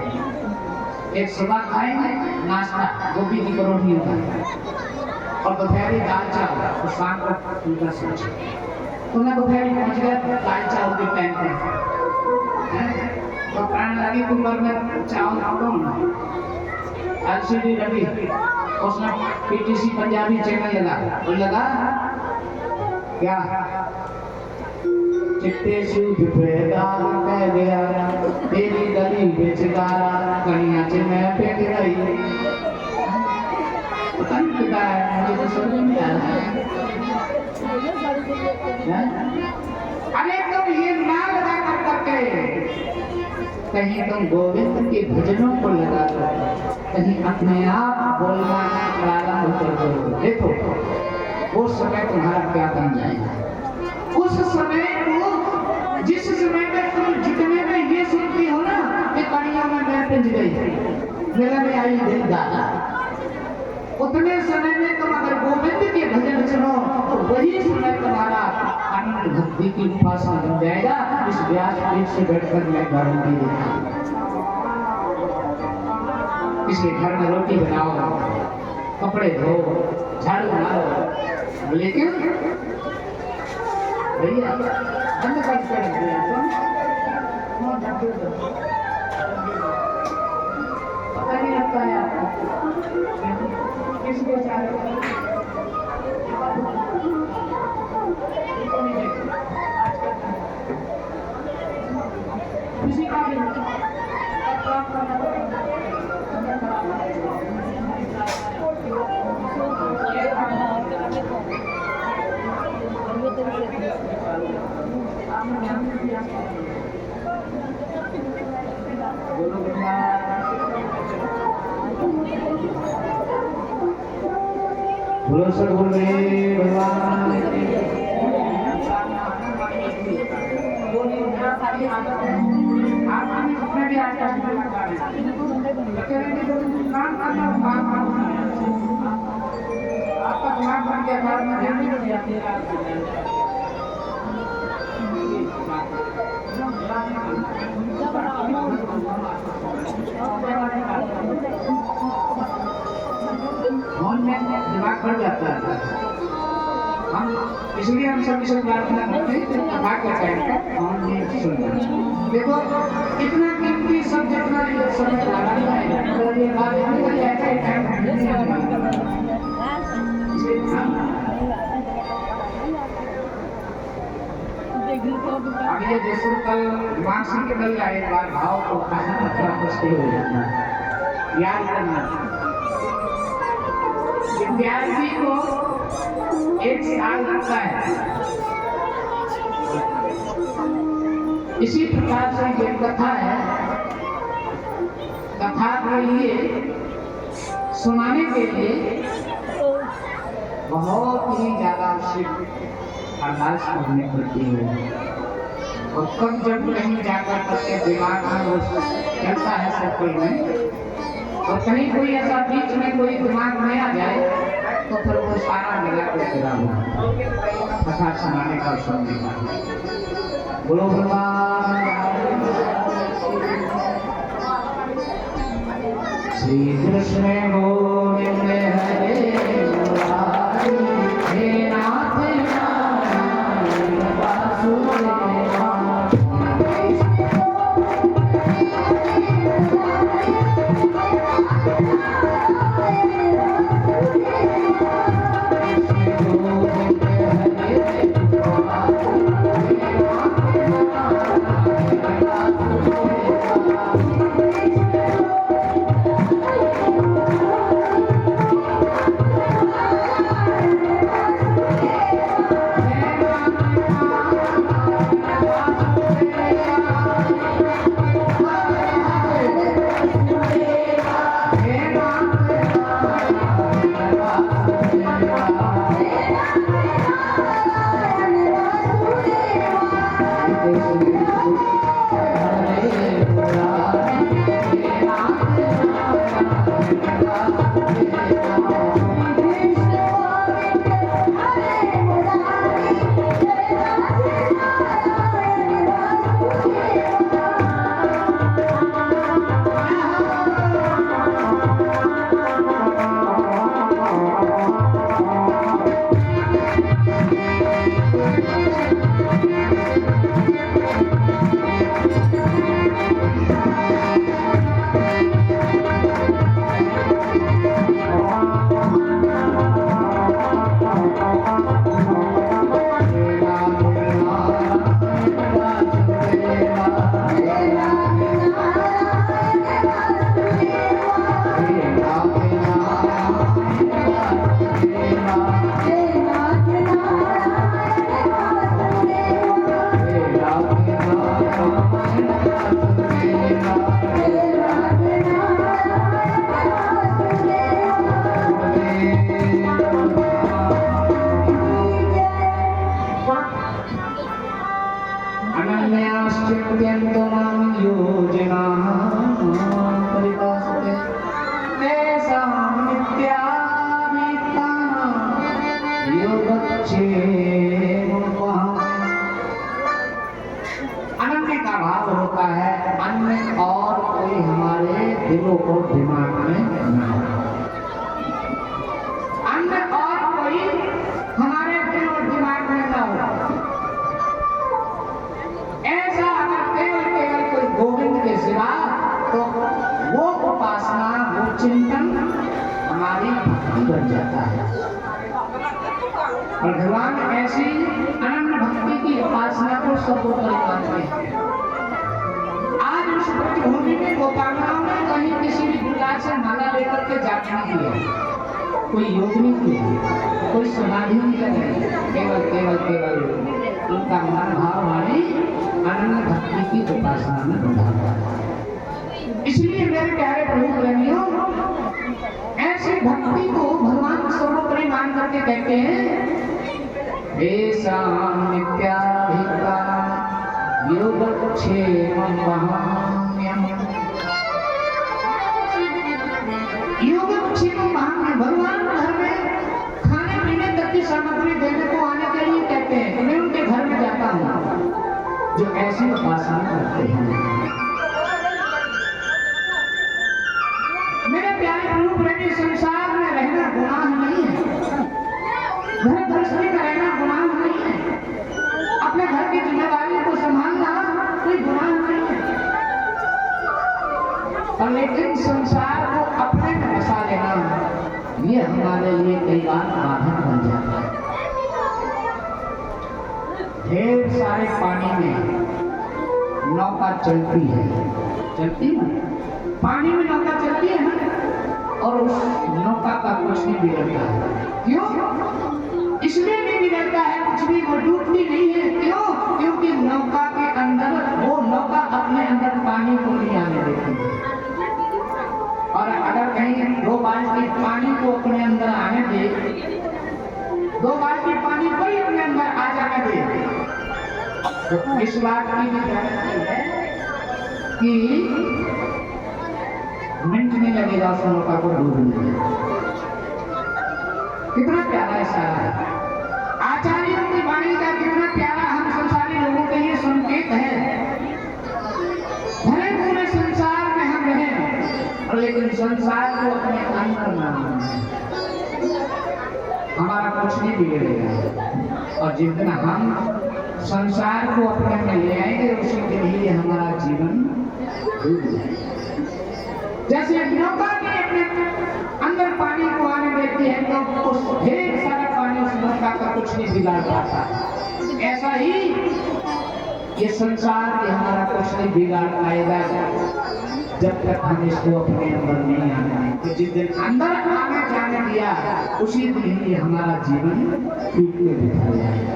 एक सुबह खाएंगे नाश्ता गोभी की परोठी होगा, और दोपहरी दाल चावल, और शाम को उनका सोच, तो मैं दोपहरी पहुँच गया दाल चावल के टाइम पर, तो कहने लगी कुकर में चावल कौन एलसीडी लगी, उसने पीटीसी पंजाबी चैनल लगा क्या चिट्टे सूझ पैदार कह गया तेरी गली बेचदारा कहीं आज मैं फेंक गई, पता नहीं क्या है, मुझे तो समझ नहीं आ रहा है। अरे तुम ये ना लगा करके कहीं तुम गोविंद के भजनों को लगा दो, कहीं अपने आप बोलना प्रारंभ कर दो, देखो उस समय तुम्हारा क्या बन जाएगा। उस समय को जिस समय में तुम जितने में ये सुनती हो ना कि कड़ियों में मैं पिंज गई मेरा में आई दिल दादा, उतने समय में तुम अगर गोविंद के भजन सुनो तो वही समय तुम्हारा आनंद भक्ति की उपासना बन जाएगा। इस व्यासपीठ से बैठकर मैं गारंटी देता हूँ। इसलिए घर में रोटी बनाओ, कपड़े धो, झाड़ू मारो, लेकिन भैया बंद कर दिया किसके साथ किसी का भी बोलो सद्गुरुदेव भगवान की आपका दिमाग बन गया बाद में ध्यान नहीं दिया फोन में दिमाग बढ़ जाता है। हम इसलिए हम सब सब प्रार्थना करते हैं कि दिमाग के टाइम पर फोन में सुनना। देखो इतना कीमती सब जितना ये समय लगा है तो ये बात नहीं है ऐसा टाइम नहीं है। अब ये जैसे कल मानसिक के मिल जाए एक बार भाव को खाना थोड़ा मुश्किल हो जाता है। याद करना विद्यार्थी को एक साल लगता है। इसी प्रकार से ये कथा है, कथा के लिए सुनाने के लिए बहुत ही ज्यादा अरदास करनी पड़ती है। और कब जब कहीं जाकर करके दिमाग में वो चलता है सर्कल में और कहीं कोई ऐसा बीच में कोई दिमाग में आ जाए तो फिर वो सारा मिला के गिरा हुआ कथा सुनाने का सुनने का। बोलो भगवान श्री कृष्ण गोविंद हरे हे नाथ नारायण वासुदेवा। अनन्य का भाव होता है अन्य और कोई हमारे दिलों को दिमाग में न हो। अन्य और कोई हमारे दिल और दिमाग में न हो। ऐसा अगर केवल कोई गोविंद के सिवा तो वो उपासना वो चिंतन हमारी भक्ति बन जाता है। और भगवान ऐसी अनन्य भक्ति की उपासना को सर्वोपरि मानते हैं। आज उस भूमि में गोपालनाओं ने कहीं किसी भी प्रकार से माला लेकर के जाप नहीं किया, कोई योग नहीं किया, कोई समाधि नहीं लगी, केवल उनका मन भाव वाली अनन्य भक्ति की उपासना में बंधा हुआ है। इसलिए मेरे प्यारे प्रभु प्रेमियों, ऐसी भक्ति को भगवान सर्वोपरि मान करके कहते हैं वेशाम नित्याभिका योगक्षेमं वहाम्यहम्। योगक्षेमं वहाम्यहम्, भगवान घर में खाने पीने तक की सामग्री देने को आने के लिए कहते हैं कि मैं उनके घर में जाता हूँ जो ऐसी उपासना करते हैं। मेरे प्यारे प्रभु प्रेमी, संसार में रहना गुनाह नहीं है, घर गृहस्थी में रहना गुनाह नहीं है, अपने घर की जिम्मेदारी को संभालना कोई गुनाह नहीं है, और लेकिन संसार को अपने में बसा लेना ये हमारे लिए कई बार बाधक बन जाता है। ढेर सारे पानी में नौका चलती है पानी में नौका चलती है ना, और उस नौका का कुछ नहीं बिगड़ता है। क्यों? इसलिए नहीं बिगड़ता है कुछ भी, वो डूबती नहीं है। क्यों? क्योंकि नौका के अंदर वो नौका अपने अंदर पानी को नहीं आने देती है। और अगर कहीं 2 बाल्टी पानी को अपने अंदर आने दे, 2 बाल्टी पानी कोई अपने अंदर आ जाने दे, तो इस बात की भी गारंटी है कि मिनट नहीं लगेगा उस नौका को डूबने में। कितना प्यारा ऐसा है आचार्यों की वाणी का, कितना प्यारा हम संसारी लोगों के लिए संकेत है। भले पूरे संसार में हम रहें, लेकिन संसार को अपने अंदर ना हमारा कुछ नहीं बिगड़ेगा। और जिस दिन हम संसार को अपने में ले आएंगे, उसी दिन ही हमारा जीवन डूब जाएगा। जैसे नौका के अपने अंदर पानी को आने देती है तो उस ढेर सारा पानी उस नौका का कुछ नहीं बिगाड़ पाता, ऐसा ही ये संसार भी हमारा कुछ नहीं बिगाड़ पाएगा जब तक हम इसको अपने अंदर नहीं आने देंगे। तो जिस दिन अंदर आने जाने दिया, उसी दिन ही हमारा जीवन टूटने बिखर जाएगा।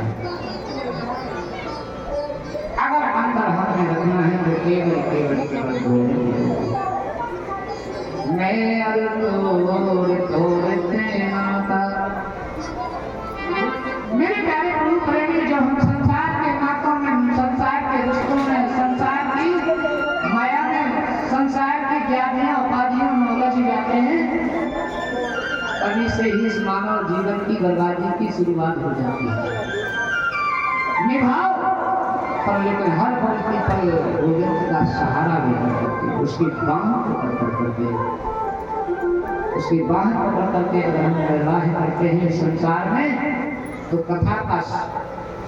अगर अंदर हमें रखना है तो केवल बोलना। मैं मेरे प्यारे प्रभु प्रेमी, जो हम संसार के नातों में, संसार के रिश्तों में, संसार की माया में, संसार की ज्ञानियां उपाधियों में उलझ जाते हैं, तभी से ही इस मानव जीवन की बर्बादी की शुरुआत हो जाती है। निभाओ पर लेकिन हर पल पल गोविंद का सहारा भी, उसकी बाहों को पकड़ करके, उसकी बाहें पकड़ करके अगर हम निर्वाह करते हैं संसार में, तो कथा का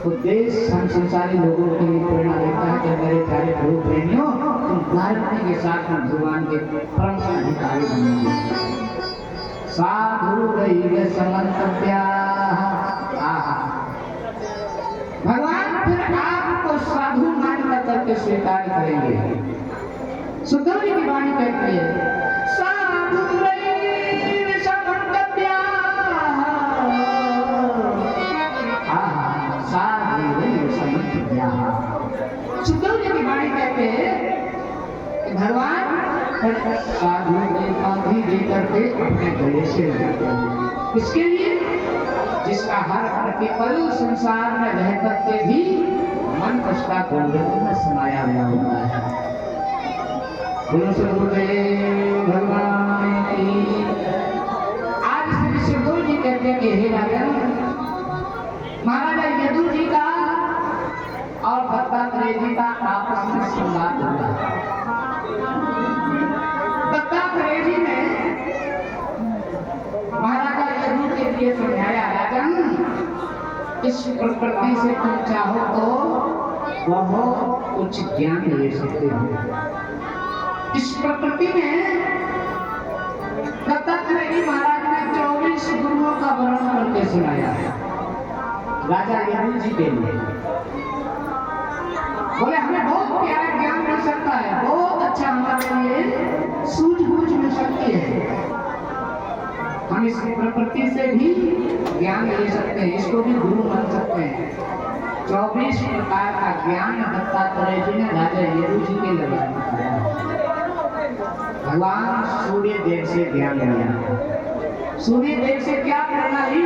उद्देश्य हम संसारी लोगों के लिए प्रेरणा देता है कि मेरे प्यारे प्रभु प्रेमियों, तुम गायत्री के साथ में भगवान के परम अधिकारी बनेंगे। साधु दैव समन्तव्या, भगवान फिर आपको साधु मान करके स्वीकार करेंगे। सुखदेव जी की वाणी कहती है साधु दैव समन्तव्या, साधु दैव समन्तव्या। सुखदेव जी की वाणी कहते हैं कि भगवान साधु दैव भी दे करके अपने गले से लेते हैं। किसके लिए? जिसका हर प्रतिपल संसार में रह करके भी मन उसका गोविंद में समाया हुआ होता है। बोलो सद्गुरुदेव भगवान की। आज श्री सुखदेव जी कहते हैं कि हे राजन, महाराजा यदु जी का और दत्तात्रेय जी का आपस में संवाद हुआ। दत्तात्रेय जी ने महाराजा यदु के लिए समझाया, राजन इस प्रकृति से तुम चाहो तो बहुत कुछ ज्ञान ले सकते हो। इस प्रकृति में दत्तात्रेय जी महाराज सुनाया राजा यदु जी के लिए। बोले हमें बहुत प्यारा ज्ञान मिल सकता है, बहुत अच्छा हमारे लिए सूझबूझ मिल सकती है, हम इस प्रकृति से भी ज्ञान ले सकते हैं, इसको भी गुरु मान सकते हैं। 24 प्रकार का ज्ञान दत्तात्रेय जी ने राजा यदु जी के लिए बताया। भगवान सूर्य देव से ज्ञान लिया। सूर्य देव से क्या करना ही,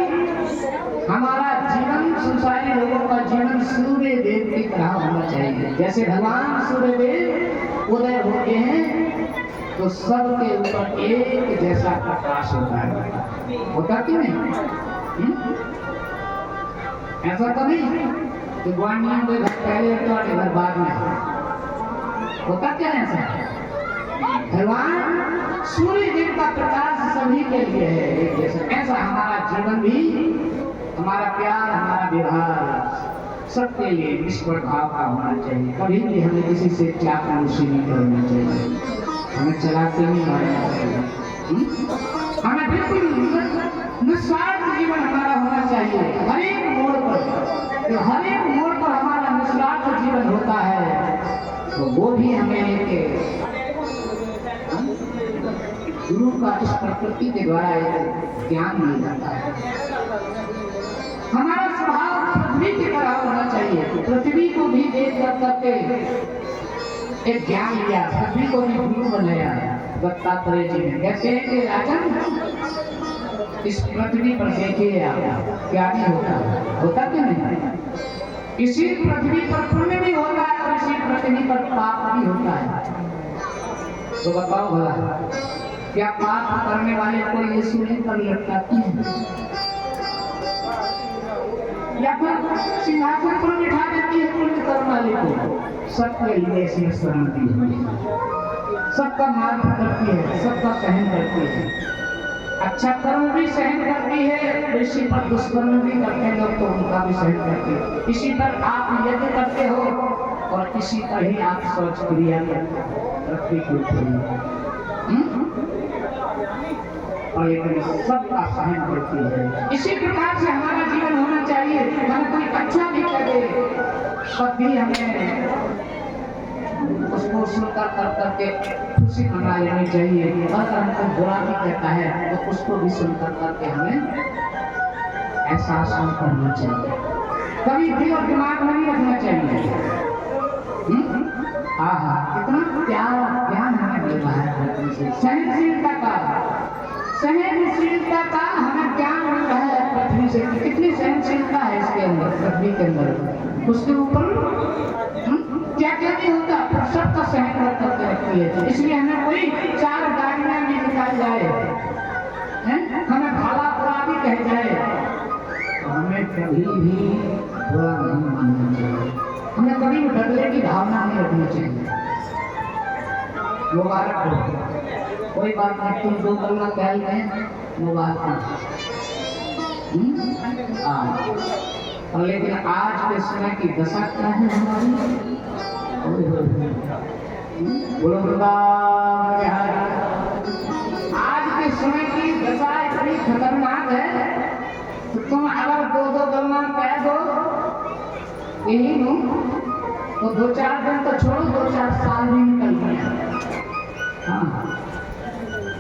हमारा जीवन, संसारी लोगों का जीवन सूर्य देव की तरह होना चाहिए। जैसे भगवान सूर्य देव उदय होते हैं तो सबके ऊपर एक जैसा प्रकाश होता है, होता कि नहीं? ऐसा तो नहीं कि ग्वानियों के घर पहले तो घर बाद में, होता क्या है ऐसा? भगवान सूर्य देव का प्रकाश सभी के लिए है एक जैसा। ऐसा हमारा जीवन भी, हमारा प्यार, हमारा व्यवहार सबके लिए ईश्वर भाव का होना चाहिए। कभी भी हमें किसी से चापलूसी नहीं करनी चाहिए, हमें चलाते नहीं मारना चाहिए, हमें बिल्कुल निस्वार्थ जीवन हमारा होना चाहिए। हर एक मोड़ पर, हर एक मोड़ पर हमारा निस्वार्थ जीवन होता है तो वो भी हमें एक गुरु का इस प्रकृति के द्वारा एक ज्ञान मिल जाता है। हमारा स्वभाव पृथ्वी की तरह होना चाहिए। पृथ्वी को भी देख करके एक ज्ञान लिया, पृथ्वी को भी गुरु बनाया दत्तात्रेय जी ने। कहते हैं कि राजन, इस पृथ्वी पर देखिए आप क्या नहीं होता, होता कि नहीं? इसी पृथ्वी पर पुण्य भी होता है और इसी पृथ्वी पर पाप भी होता है। तो बताओ भला, क्या पाप करने वाले को ये सूली पर लटकाती है या फिर सिंहासन पर बिठा देती है पुण्य करने वाले को? सबके लिए ऐसी सहमति है, सबका मार्ग करती है, सबका सहन करती है। अच्छा कर्म भी सहन करती है, इसी पर दुष्कर्म भी करते हैं लोग तो उनका भी सहन करते हैं। इसी पर आप यज्ञ करते हो और इसी पर ही आप शौच क्रिया करते हो, और लेकिन सबका सहन करती है। इसी प्रकार से हमारा जीवन होना चाहिए। हमें कोई अच्छा भी करे तब भी हमें उसको स्वीकार कर करके खुशी मना लेनी चाहिए। अगर हमको बुरा भी कहता है तो उसको भी स्वीकार करके हमें एहसास करना चाहिए। कभी दिल और दिमाग में नहीं रखना चाहिए। आहा, कितना प्यारा ज्ञान हमें मिल रहा है। सहनशीलता का, सहनशीलता का हमें ज्ञान मिल रहा है पृथ्वी से। कितनी सहनशीलता है इसके अंदर, पृथ्वी के अंदर। उसके ऊपर क्या क्या नहीं होता, सबका सहन करते रखती है। इसलिए हमें कोई 4 गालियां भी निकाल जाए, हमें भला बुरा भी कह जाए तो हमें कभी भी बुरा नहीं मानना चाहिए। हमें कभी भी बदले की भावना नहीं रखनी चाहिए। मुबारक हो, कोई बात नहीं, तुम 2 कलमा कह गए, मुबारक। और लेकिन आज के समय की दशा क्या है हमारी? आज के समय की दशा इतनी खतरनाक है तो तुम अगर 2 कलमा कह दो यही लो तो 2-4 दिन तो छोड़ो, 2-4 साल भी निकल गए। हाँ,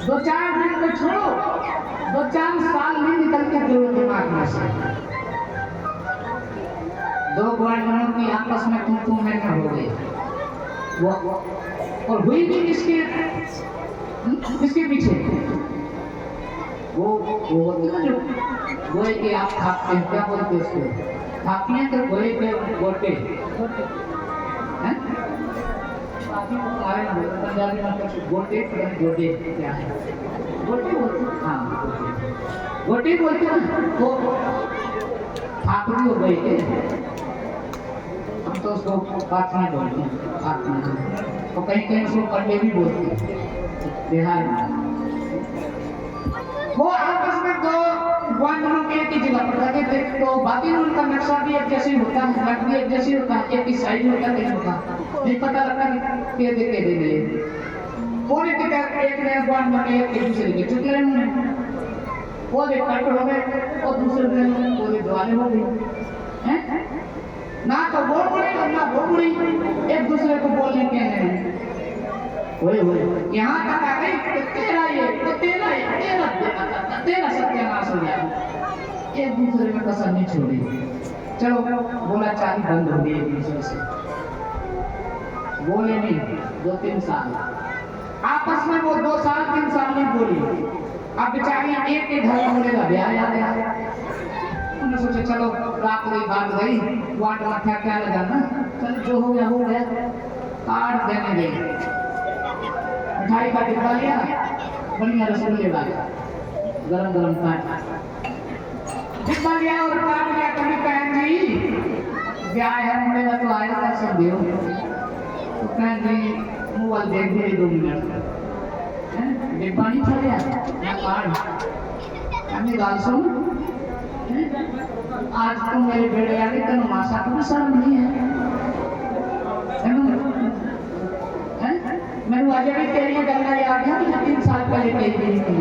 2-4 दिन तो छोड़ो, 2-4 साल भी निकल के दो दिमाग में से। 2 ग्वालियरों की आपस में तुम में हो गई, वो और हुई भी किसके पीछे? वो जो गोए के आप खाते हैं, क्या बोलते हैं उसको? खाते हैं तो गोए के गोटे, पंजाबी में गोटे गोटे क्या है? गोटे बोलते, हाँ गोटे बोलते हैं। वो खाकड़ी हो गई थे, हम तो उसको पाथना बोलते हैं, पाथना। तो कहीं उसको कंडे भी बोलते हैं बिहार में। वो आपस में 2 ग्वालियरों के एक ही जगह पर लगे थे, तो बाकी उनका नक्शा भी एक जैसे होता है, नक्शा भी एक जैसे होता है, एक ही साइज होता है, नहीं होता, नहीं पता लगता कि देखे देंगे। पूरे के एक ने ग्वालियर के एक दूसरे के चुके रहे। वो दे कट हो गए और दूसरे दिन वो दे दुआले हो गई हैं ना तो वो बुरी और ना वो बुरी एक दूसरे को बोलने के हैं वही यहाँ तक आ गई तो तेरा सत्यानाश हो जाए एक दूसरे में कसर नहीं छोड़ी चलो बोला चाली बंद हो गई एक दूसरे से बोले नहीं 2-3 साल आपस में वो 2 साल 3 साल नहीं बोली अब बेचारी एक के घर में बोलेगा ब्याह याद है उन्होंने सोचा चलो रात गई भाग गई वाट माथा क्या लगाना चल जो हो गया कार्ड देने गई मिठाई का डिब्बा लिया बढ़िया रसगुल्ले वाले गरम काट डिब्बा लिया और कार्ड लिया कभी बहन जी ब्याह है मेरा तो आया था सब देव तो बहन जी मोबाइल देख दे 2 मिनट डिब्बा नहीं था ना कार्ड हमें गाल सुन आज तुम मेरे बेड़े आ गई तेन मासा को भी शर्म नहीं है मैं अजय भी तेरी गल्ला याद है 3 साल पहले कही गई थी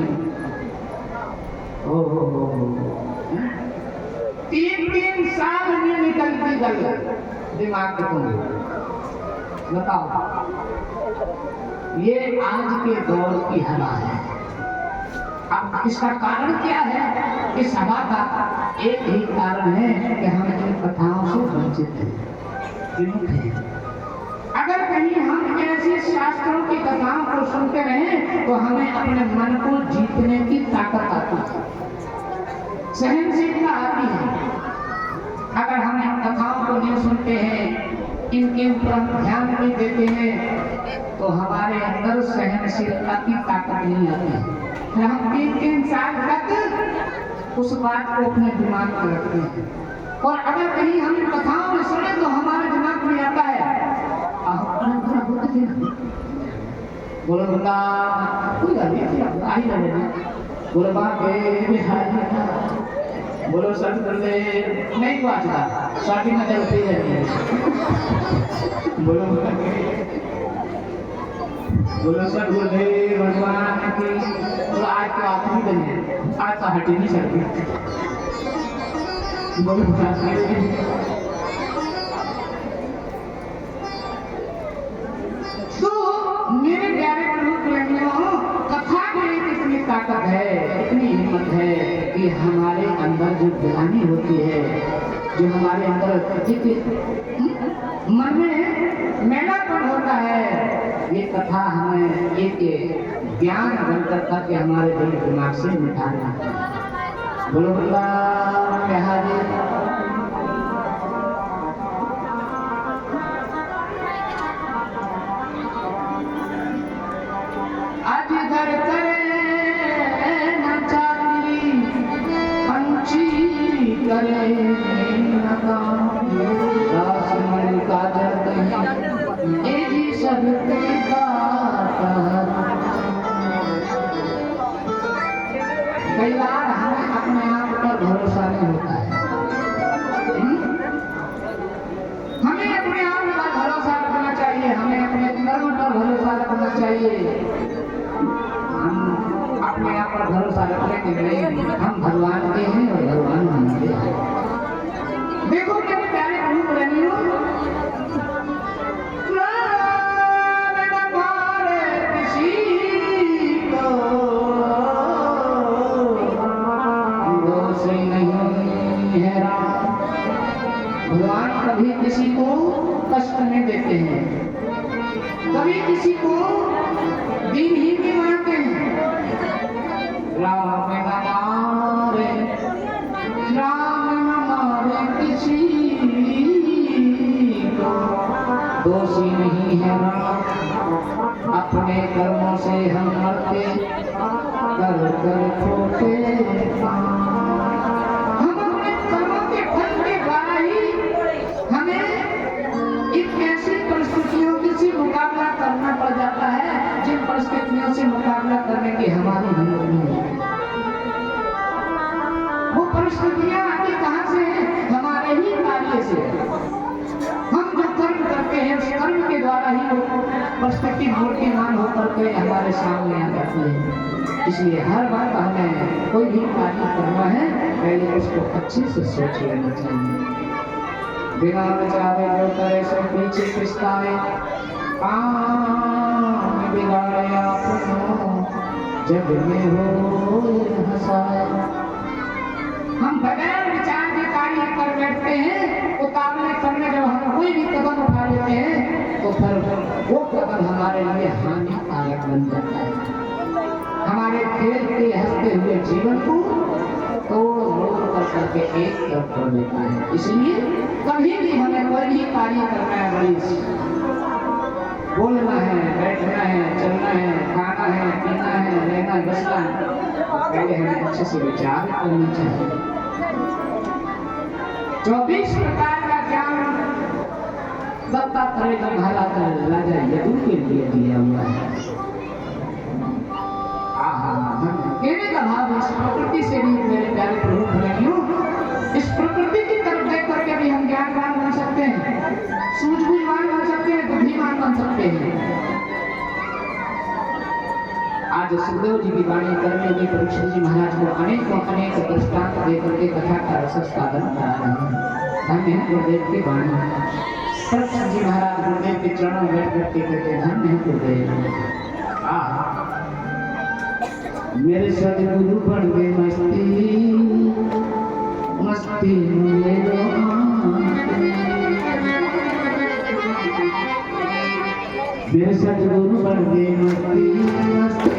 3 साल में निकलती गल दिमाग को तुम बताओ ये आज के दौर की हवा है अब इसका कारण क्या है इस हवा का एक ही कारण है कि हम इन कथाओं से वंचित हैं अगर कहीं हम ऐसे शास्त्रों की कथाओं को सुनते रहे तो हमें अपने मन को जीतने की ताकत आती है सहनशीलता आती है अगर हम इन कथाओं को नहीं सुनते हैं इनके ऊपर हम ध्यान नहीं देते हैं तो हमारे अंदर सहनशीलता की ताकत नहीं आती है हम 3 साल तक उस बात को अपने दिमाग में रखते हैं और अगर कहीं हम कथाओं में सुने तो हमारे दिमाग में आता है बोलो बता कोई गाली आई लगे बोलो बापे बोलो सर बोले नहीं बाजता शादी में चलती है बोलो सर बोले भगवान की तो आज तो आखिरी दिन है आज तो हट ही नहीं सकती बोलो तो मेरे प्यारे प्रमुख लड़कियों कथा में इतनी ताकत है इतनी हिम्मत है कि हमारे अंदर जो गिलानी होती है जो हमारे अंदर मन में मैलापन होता है ये कथा हमें एक ज्ञान बन करता कि हमारे दिल दिमाग से मिटाना बोलो बिहारी आज इधर करे न चांदी पंछी करे रासमण का सब कई बार हमें अपने आप पर भरोसा नहीं होता है हमें अपने आप पर भरोसा रखना चाहिए हमें अपने कर्म पर भरोसा रखना चाहिए हम अपने आप पर भरोसा रखने के लिए हम भगवान के हैं और भगवान हमारे हैं देखो मेरे प्यारे प्रभु प्रेमियों भगवान कभी किसी को कष्ट नहीं देते हैं कभी किसी को दिन ही नहीं मानते हैं राम न मारे किसी को दोषी नहीं है राम अपने कर्मों से हम मरते कर कर खोते परिस्थितियों से मुकाबला करने की हमारी हिम्मत नहीं है वो परिस्थितियां आती कहां से हैं हमारे ही कार्य से हम जो कर्म करते हैं उस कर्म के द्वारा ही वो परिस्थिति मूर्तिमान होकर के हमारे सामने आ जाती है इसलिए हर बार हमें कोई भी कार्य करना है पहले उसको अच्छे से सोच लेना चाहिए। बिना विचारे जो करे सो पीछे पछताए, काम बिगाड़े आपनो जग में हो हंसाए। हम बगैर विचार के कार्य कर बैठते हैं, उतारने करने जब हम कोई भी कदम उठा लेते हैं तो फिर वो कदम हमारे लिए हानिकारक बन जाता है, हमारे खेलते हंसते हुए जीवन को तोड़ मोड़ कर करके एक तरफ कर देता है। इसलिए कभी भी हमें कोई भी कार्य करना है, बड़ी बोलना है, बैठना है, चलना है, खाना है, पीना है, लेना बसना है, पहले हमें अच्छे से विचार करना चाहिए। 24 प्रकार का ज्ञान दत्तात्रेय जी महाराज राजा यदु के लिए दिया हुआ है। कहने का भाव इस प्रकृति से भी मेरे प्यारे प्रभु भगियों, इस प्रकृति की तरफ देख करके भी हम ज्ञानवान बन सकते हैं, सूझबूझवान बन सकते हैं, बुद्धिमान बन सकते हैं। आज सुखदेव जी की वाणी करने में परीक्षित जी महाराज को अनेक दृष्टांत देकर के कथा का रसस्वादन करा रहे हैं। धन्य है गुरुदेव की वाणी। परीक्षित जी महाराज गुरुदेव के चरणों में बैठ करके कहते हैं, धन्य है गुरुदेव। मेरे सदगुरु बन गए मस्ती मस्ती में मेरे सदगुरु बन गए मस्ती मस्ती